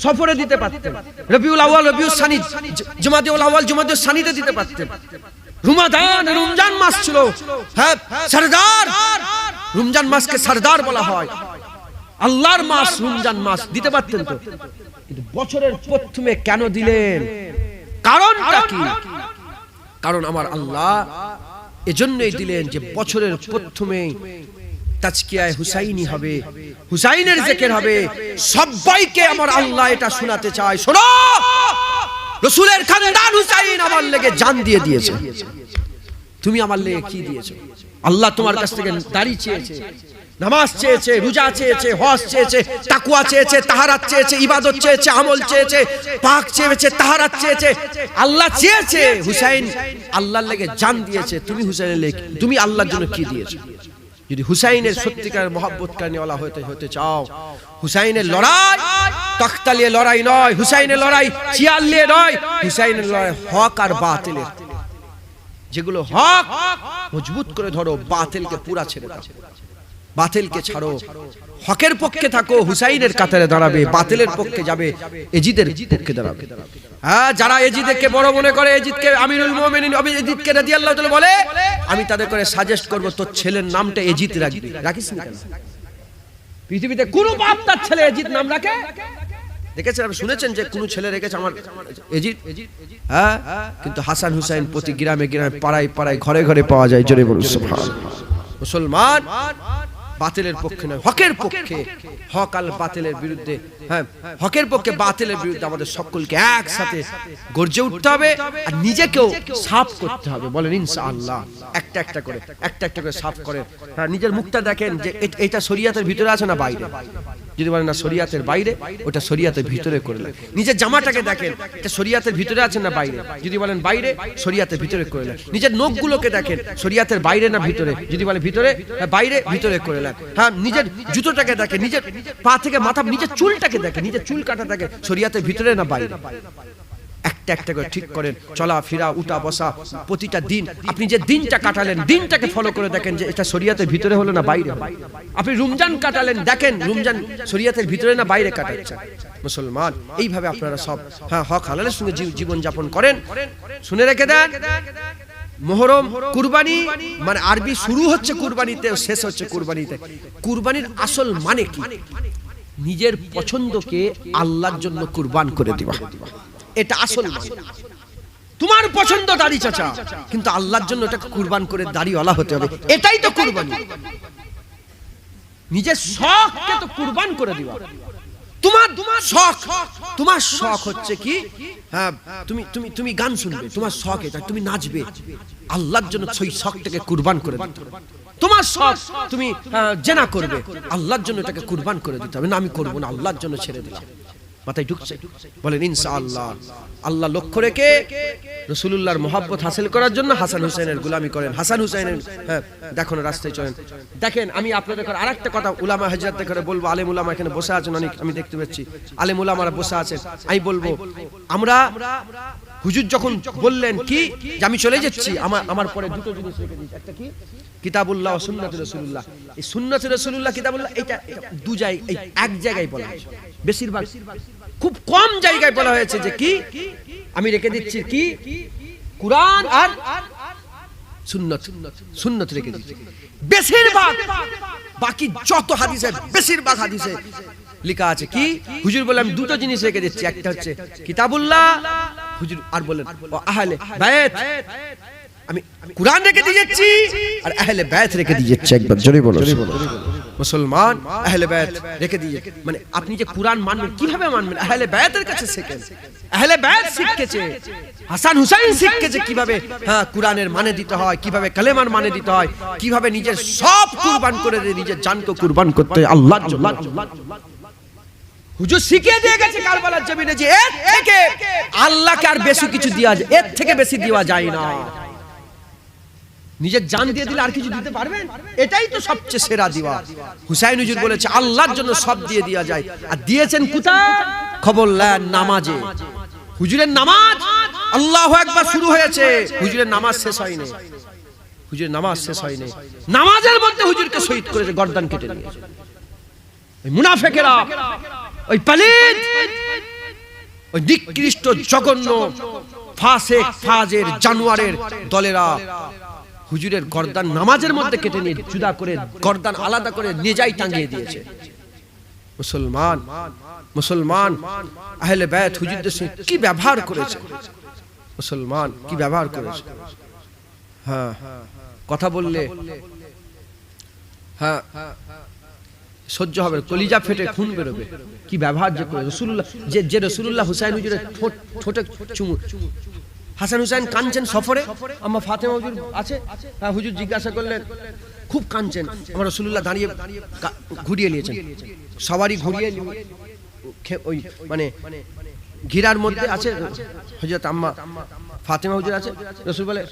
সফরে দিতে পারতেন, রবিউল আউয়াল, রবিউল সানি, জুমাদিউল আউয়াল, জুমাদিউল সানিতে দিতে পারতেন। রমজান মাস ছিল, হ্যাঁ, সরদার, রমজান মাসকে সরদার বলা হয়, আল্লাহর মাস রমজান মাস, দিতে পারতেন তো। কিন্তু বছরের প্রথমে কেন দিলেন? কারণটা কি? কারণ আমার আল্লাহ এজন্যই দিলেন যে বছরের প্রথমে তাজকিয়ায়ে হুসাইনি হবে, হুসাইনের জিকির হবে। সবাইকে আমার আল্লাহ এটা শোনাতে চায়, শোনো, রাসূলের খানদান হুসাইন আমার লেগে জান দিয়ে দিয়েছে। তুমি আমার লেগে কি দিয়েছো? আল্লাহ তোমার কাছ থেকে দাড়ি চেয়েছে, নামাজ চেয়েছে, রোজা চেয়েছে, হজ চেয়েছে, তাকওয়া চেয়েছে, তাহারাত চেয়েছে, ইবাদত চেয়েছে, আমল চেয়েছে, পাক চেয়েছে, তাহারাত চেয়েছে। আল্লাহ চেয়েছে, হুসাইন আল্লাহর লেগে জান দিয়েছে। তুমি হুসাইনের লেগে, তুমি আল্লাহর জন্য কি দিয়েছো? যদি হুসাইনের সত্যিকারের মহব্বত কারণেওয়ালা হতে চাও, হুসাইনের লড়াই তখতা নিয়ে লড়াই নয়, হুসাইনের লড়াই চিয়ার নিয়ে নয়, হুসাইনের লড়াই হক আর বাতিলের। যেগুলো হক মজবুত করে ধরো, বাতিলকে পুরা ছেড়ে দাও, বাতিলকে ছাড়ো, হকের পক্ষে থাকো, হুসাইনের কাতারে দাঁড়াবে, বাতিলের পক্ষে যাবে, এজিদের পক্ষে দাঁড়াবে। হ্যাঁ, যারা এজিদকে বড় মনে করে, এজিদকে আমিরুল মুমিনিন, এজিদকে রাদিয়াল্লাহু তাআলা বলে, আমি তাদের করে সাজেস্ট করব, তোর ছেলের নামটা এজিদ রাখবি। রাখিস না কেন? পৃথিবীতে কোন বাপ তার ছেলে এজিদ নাম রাখে? দেখেছেন, আপনি শুনেছেন যে কোন ছেলে রেখেছে আমার এজিদ? হ্যাঁ, কিন্তু হাসান হুসাইন প্রতি গ্রামে গ্রামে, পাড়ায় পাড়ায়, ঘরে ঘরে পাওয়া যায়। জোরে বলুন সুবহানাল্লাহ। মুসলমান বাতিলের পক্ষে নয়, হকের পক্ষে। হক আর বাতিলের বিরুদ্ধে, হ্যাঁ, হকের পক্ষে বাতিলের বিরুদ্ধে আমাদের সকলকে একসাথে গর্জে উঠতে হবে আর নিজেকেও সাফ করতে হবে। বলেন ইনশাআল্লাহ। একটা একটা করে সাফ করেন। হ্যাঁ, নিজের মুখটা দেখেন যে এটা শরীয়তের ভিতরে আছে না বাইরে। যদি বলেন না শরিয়াতের বাইরে, ওটা শরিয়াতের ভিতরে করলেন। নিজের জামাটাকে দেখেন, এটা শরিয়াতের ভিতরে আছে না বাইরে, যদি বলেন বাইরে, শরিয়াতের ভিতরে করলেন। নিজের নখগুলোকে দেখেন, শরিয়াতের বাইরে না ভিতরে, যদি বলেন ভিতরে, বাইরে, ভিতরে করলেন। হ্যাঁ, নিজের জুতোটাকে দেখেন, নিজের পা থেকে মাথা, নিজের চুলটাকে দেখেন, নিজের চুল কাটা দেখেন, শরিয়াতের ভিতরে না বাইরে। একটা একটা করে ঠিক করেন, চলা ফেরা, উঠা বসা, প্রতিটা দিন আপনি যে দিনটা কাটালেন, দিনটাকে ফলো করে দেখেন যে এটা শরিয়াতের ভিতরে হলো না বাইরে। আপনি রমজান কাটালেন, দেখেন রমজান শরিয়াতের ভিতরে না বাইরে কাটাচ্ছেন। মুসলমান, এইভাবে আপনারা সব হক হালালের সঙ্গে জীবন যাপন করেন। শুনে রেখে দেন, মুহররম কুরবানি মানে আরবি শুরু হচ্ছে কুরবানিতে, শেষ হচ্ছে কুরবানিতে। কুরবানির আসল মানে কি? নিজের পছন্দকে আল্লাহর জন্য কুরবান করে দিবা, এটা আসল মানে। তোমার পছন্দ দাড়ি চাচা, কিন্তু আল্লাহর জন্য এটাকে কুরবান করে দাড়িওয়ালা হতে হবে, এটাই তো কুরবানি। নিজের শখকে তো কুরবান করে দিবা। তোমার শখ হচ্ছে কি? হ্যাঁ, তুমি গান শুনবে, তোমার শখ এটা, তুমি নাচবে, আল্লাহর জন্য সেই শখটাকে কুরবান করে দিতে হবে। তোমার শখ তুমি জেনা করবে, আল্লাহর জন্য এটাকে কুরবান করে দিতে হবে। না আমি করবো না, আল্লাহর জন্য ছেড়ে দিলাম। মাথায় ঢুকছে? বলেন ইনশাআল্লাহ। আল্লাহ লক্ষ্য রেখে রাসূলুল্লাহর মহব্বত হাসিল করার জন্য হাসান হুসাইনের গোলামি করেন। হাসান হুসাইনের দেখুন রাস্তায় চলেন। দেখেন, আমি আপনাদের আরেকটা কথা উলামা হযরত করে বলবো। আলেম উলামা এখানে বসে আছেন অনেক, আমি দেখতে পাচ্ছি আলেম উলামারা বসে আছেন। আমি বলবো, আমরা হুজুর যখন বললেন কি যে আমি চলে যাচ্ছি, আমার পরে দুটো জিনিস রেখে দিয়েছি। একটা কি? কিতাবুল্লাহ ও সুন্নাতুর রাসূলুল্লাহ। এই সুন্নাতুর রাসূলুল্লাহ, কিতাবুল্লাহ, এটা দু জায়গায়, এক জায়গায় বলা হয়েছে। বেশিরভাগ খুব কম জায়গায় বলা হয়েছে যে কি আমি রেখে দিচ্ছি কি কুরআন আর সুন্নাত। সুন্নাত রেখে দিচ্ছি। বেশিরভাগ বাকি যত হাদিসে, বেশিরভাগ হাদিসে লেখা আছে কি হুজুর বলে আমি দুটো জিনিস রেখে দিচ্ছি। একটা হচ্ছে কিতাবুল্লাহ, হুজুর আর বলেন ও আহলে বাইত, আমি কুরআন রেখে দিয়ে যাচ্ছি আর আহলে বাইত রেখে দিয়ে যাচ্ছি। একবার জোরে বলো। মুসলমান আহলে বাইত রেখে দিয়ে, মানে আপনি যে কুরআন মানবেন, কিভাবে মানবেন? আহলে বাইতের কাছে শিখেন। আহলে বাইত শিখেছে, হাসান হুসাইন শিখেছে কিভাবে কুরআনের মানে দিতে হয়, কিভাবে কালেমার মানে দিতে হয়, কিভাবে নিজের সব কুরবান করে দিয়ে নিজের জানকে কুরবান করতে হয় আল্লাহর জন্য। হুজুর শিখিয়ে দিয়ে গেছে কারবালার জমিনে যে এর থেকে আল্লাহকে আর বেশি কিছু দেওয়া যায়, এর থেকে বেশি দেওয়া যায় না। নিজের জান দিয়ে দিলে আর কিছু দিতে পারবেন? এটাই তো সবচেয়ে সেরা দিওয়া। হুসাইন হুজুর বলেছে আল্লাহর জন্য সব দিয়ে দেওয়া যায়। আর দিয়েছেন কোথায়? খবর নেন নামাজে। হুজুরের নামাজ আল্লাহু আকবার শুরু হয়েছে, হুজুরের নামাজ শেষ হয়নি। হুজুরের নামাজ শেষ হয়নি, নামাজের মধ্যে হুজুরকে শহীদ করেছে, গর্দান কেটে নিয়েছে। ওই মুনাফিকেরা, ওই পালিত, ওই নিকৃষ্ট জঘন্য ফাসিক ফাজের জানোয়ারের দলেরা হুজুরের গর্দান নামাজের মধ্যে কেটে নিয়ে জুদা করে গর্দান আলাদা করে নেজাই টাঙিয়ে দিয়েছে। মুসলমান আহলে বাইত হুজুরদের সঙ্গে কি ব্যবহার করেছে, মুসলমান কি ব্যবহার করেছে। হ্যাঁ, কথা বললে সহ্য হবে, কলিজা ফেটে খুন বেরোবে। কি ব্যবহার যে করে রাসূলুল্লাহ, যে রাসূলুল্লাহ হুসাইন হুজুরের ঠোঁটে চুমু। হাসান হুসাইন কাঁদছেন সফরে, আম্মা ফাতেমা হুজুর আছে, হুজুর জিজ্ঞাসা করলেন, খুব কাঁদছেন। আমার রাসূলুল্লাহ দাঁড়িয়ে ঘুরিয়ে নিয়েছেন, সবারই ঘুরিয়ে ওই মানে ঘিরার মধ্যে আছে হযরত আম্মা ফাতেমা হুজুর আছে। রাসূল বলে,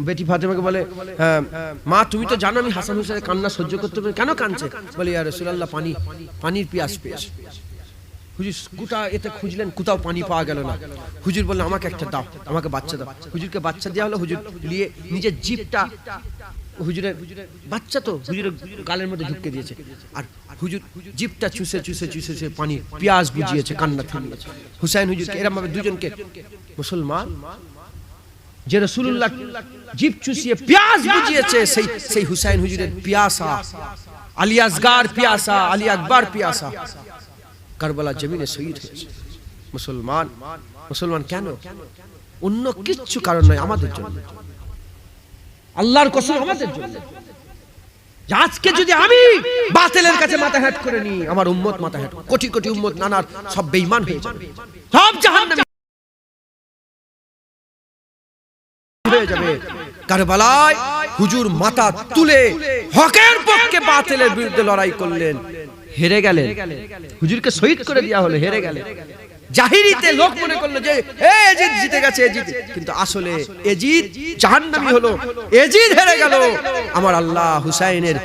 বেটি ফাতেমাকে বলে, মা তুমি তো জানো আমি হাসান হুসাইনের কান্না সহ্য করতে পারি, কেন কাঁদছে? বলে ইয়া রাসূলুল্লাহ পানির পিয়াস পেয়েছে। হুজুর গোটা এতে খুঁজলেন, কোথাও পানি পাওয়া গেল না। হুজুর বললেন আমাকে একটা দাও, আমাকে বাচ্চা দাও। হুজুরকে বাচ্চা দেওয়া হলো। হুজুর নিয়ে নিজের জিভটা, হুজুরের বাচ্চা তো হুজুরের গালের মধ্যে ঢুকিয়ে দিয়েছে, আর হুজুর জিভটা চুষে চুষে চুষে চুষে পানি পিয়াস বুঝিয়েছে, কান্না থামিয়েছে। হুসাইন হুজুরকে এরকম ভাবে দুজনকে, মুসলমান যে রাসূলুল্লাহ জিভ চুষিয়ে পিয়াস বুঝিয়েছে, সেই হুসাইন হুজুরের পিয়াসা, আলী আসগার পিয়াসা, আলী আকবর পিয়াসা কারবালার জমিনে শহীদ হয়েছে। মুসলমান কেন? অন্য কিচ্ছু কারণ নয়, আমাদের জন্য, আল্লাহর কসম আমাদের জন্য। আজকে যদি আমি বাতিলের কাছে মাথা হেঁট করে নি, আমার উম্মত মাথা হেঁট, কোটি কোটি উম্মত নানার সব বেঈমান হয়ে যাবে, সব জাহান্নামী হয়ে যাবে। কারবালায় হুজুর মাথা তুলে হকের পক্ষে বাতিলের বিরুদ্ধে লড়াই করলেন। হেরে গেলেন, হুজুরকে শহীদ করে দেওয়া হলো, হেরে গেলেন। জাহিরিতে লোক মনে করলো যে এজিদ জিতে গেছে, এজিদ, কিন্তু আসলে এজিদ জাহান্নামী হলো, এজিদ হেরে গেল। আমার আল্লাহ হুসাইনের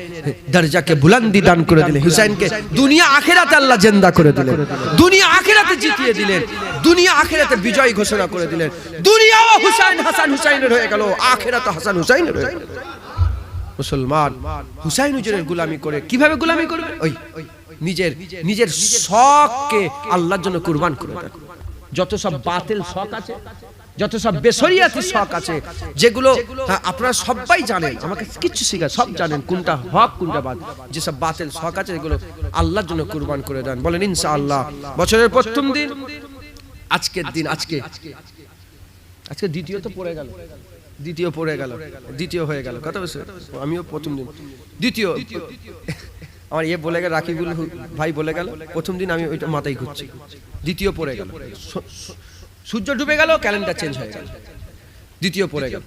দরজাকে বুলন্দি দান করে দিলেন, হুসাইনকে দুনিয়া আখিরাতে আল্লাহ জিন্দা করে দিলেন, দুনিয়া আখিরাতে জিতিয়ে দিলেন, দুনিয়া আখিরাতে বিজয় ঘোষণা করে দিলেন। দুনিয়াও হুসাইন হাসান হুসাইনের হয়ে গেল, আখিরাতে হাসান হুসাইনের হয়ে গেল। মুসলমান হুসাইন হুজুরের গোলামি করে কিভাবে গোলামি করবে? ওই নিজের শখকে আল্লাহর জন্য কুরবান করে দেন। যত সব বাতিল শখ আছে, যত সব বেশরিয়াতি শখ আছে, যেগুলো আপনারা সবাই জানেন, আমাকে কিচ্ছু শিখা সব জানেন কোনটা হক কোনটা বাদ, যেসব বাতিল শখ আছে এগুলো আল্লাহর জন্য কুরবান করে দেন। বলেন ইনশাআল্লাহ। বছরের প্রথম দিন আজকের দিন, আজকে দ্বিতীয় তো পড়ে গেল, দ্বিতীয় পড়ে গেল, দ্বিতীয় হয়ে গেল, কথা বলছে। আমিও প্রথম দিন দ্বিতীয়, আমার বলে গেল, রাকিবুল ভাই বলে গেল প্রথম দিন, আমি ওইটা মাথায় ঘুরছি, দ্বিতীয় পড়ে গেল। সূর্য ডুবে গেল, ক্যালেন্ডার চেঞ্জ হয়ে গেল, দ্বিতীয় পড়ে গেল।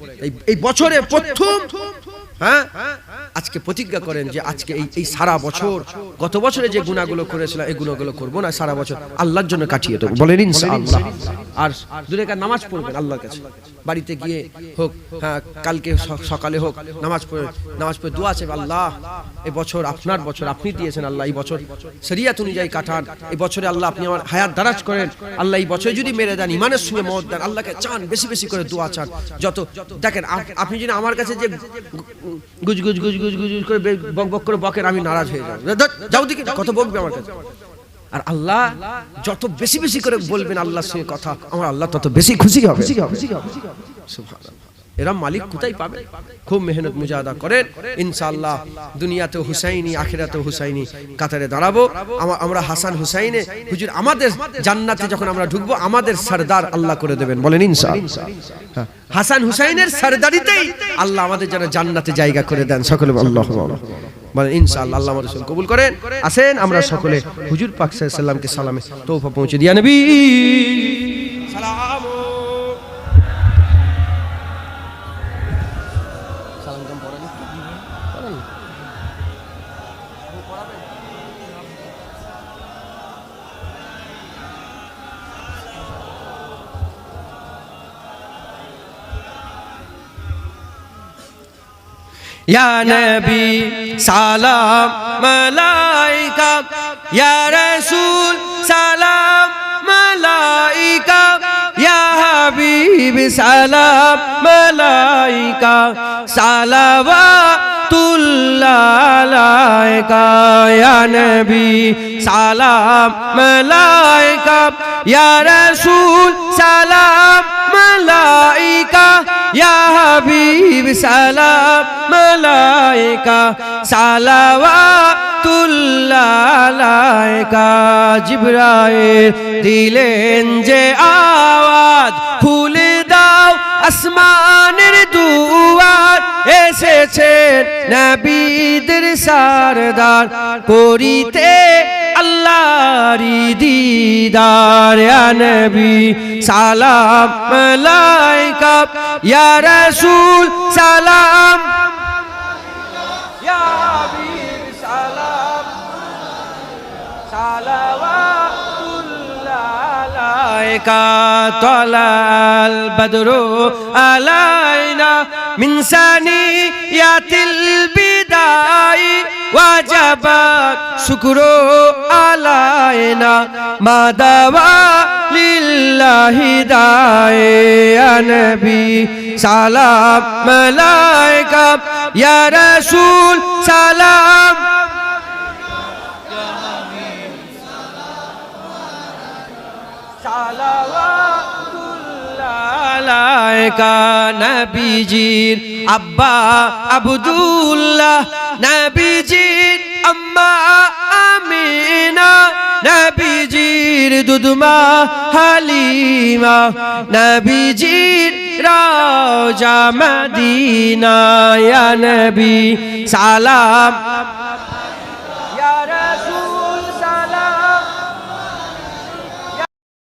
এই বছরে প্রথম আজকে প্রতিজ্ঞা করেন যে আজকে এই সারা বছর, গত বছরে যে গুনাহগুলো করেছিলাম এই গুনাহগুলো করবো না, সারা বছর আল্লাহর জন্য কাটিয়ে দেবো। বলেন ইনশাআল্লাহ। আর দুই রাকাত নামাজ পড়বেন আল্লাহর কাছে, বাড়িতে গিয়ে হোক, কালকে সকালে হোক, নামাজ পড়ে দোয়া চাইবে, আল্লাহ এই বছর আপনার বছর, আপনি দিয়েছেন আল্লাহ, এই বছর শরিয়াত অনুযায়ী কাটান, এই বছরে আল্লাহ আপনি আমার হায়াত দারাজ করেন, আল্লাহ এই বছরে যদি মেরে দেন ইমানের সঙ্গে মওত দেন, আল্লাহকে চান, বেশি বেশি করে দোয়া চান। যত দেখেন আপনি যদি আমার কাছে যে গুজ গুজ গুজ গুজ গুজ করে বক বক করে বকেন, আমি নারাজ হয়ে যাব, যাও দিকে, কত বকবে আমার কাছে। আর আল্লাহ যত বেশি বেশি করে বলবেন আল্লাহর সঙ্গে কথা, আমার আল্লাহ তত বেশি খুশি হবে। সুবহানাল্লাহ। এরা মালিক কোথায় পাবে? খুব মেহনত মুজাহাদা করেন, ইনশাআল্লাহ দুনিয়াতে হুসাইনি আখিরাতে হুসাইনি কাতারে দাঁড়াবো। আমরা হাসান হুসাইনে হুজুর আমাদের জান্নাতে যখন আমরা ঢুকবো, আমাদের সরদার আল্লাহ করে দেবেন। বলেন ইনশাআল্লাহ। হাসান হুসাইনের সরদারিতেই আল্লাহ আমাদের যেন জান্নাতে জায়গা করে দেন। সকলে আল্লাহু আকবার বলেন ইনশাআল্লাহ। আল্লাহ আমাদের রাসূল কবুল করেন। আসেন আমরা সকলে হুজুর পাক সাল্লাল্লাহু আলাইহি ওয়াসাল্লামকে সালামে তওফা পৌঁছে দিয়া নবী সালাম। या नबी सलाम मलाइका, या रसूल सलाम मलाइका, या हबीब सलाम मलाइका, सलावतुल्लाह अलैका, या नबी सलाम मलाइका, या रसूल सलाम मलाइका, या हबीब सलाम मलाइका, सलावतुल्लाह अलैका। जिब्राइल दिलेन जे आवाज, খুলে দাও আসমানের দুয়ার, এসেছেন নবীদের সরদার, করিতে আল্লাহর দিদার। ইয়া নবী সালাম মালাইকা, ইয়া রাসূল সালাম, ইয়া হাবিব সালাম, সালাওয়াতুল্লাহ আলাইকা। তালাল বদরু আলাইনা মিন সানিয়াতিল বিদাই, ওয়াজাবাত শুকরু আলাইনা মাদাওয়া লিল্লাহি দায়ে। ইয়া নবী সালাম মালাইকা, ইয়া রাসূল সালাম, ইয়া হাবিব সালাওয়াতুল্লাহ আলাইকা। নবীজির আব্বা আব্দুল্লাহ, নবীজির আম্মা আমিনা, নবীজির দুধমা হালিমা, নবীজির রওজা মদিনা। ইয়া নবী সালাম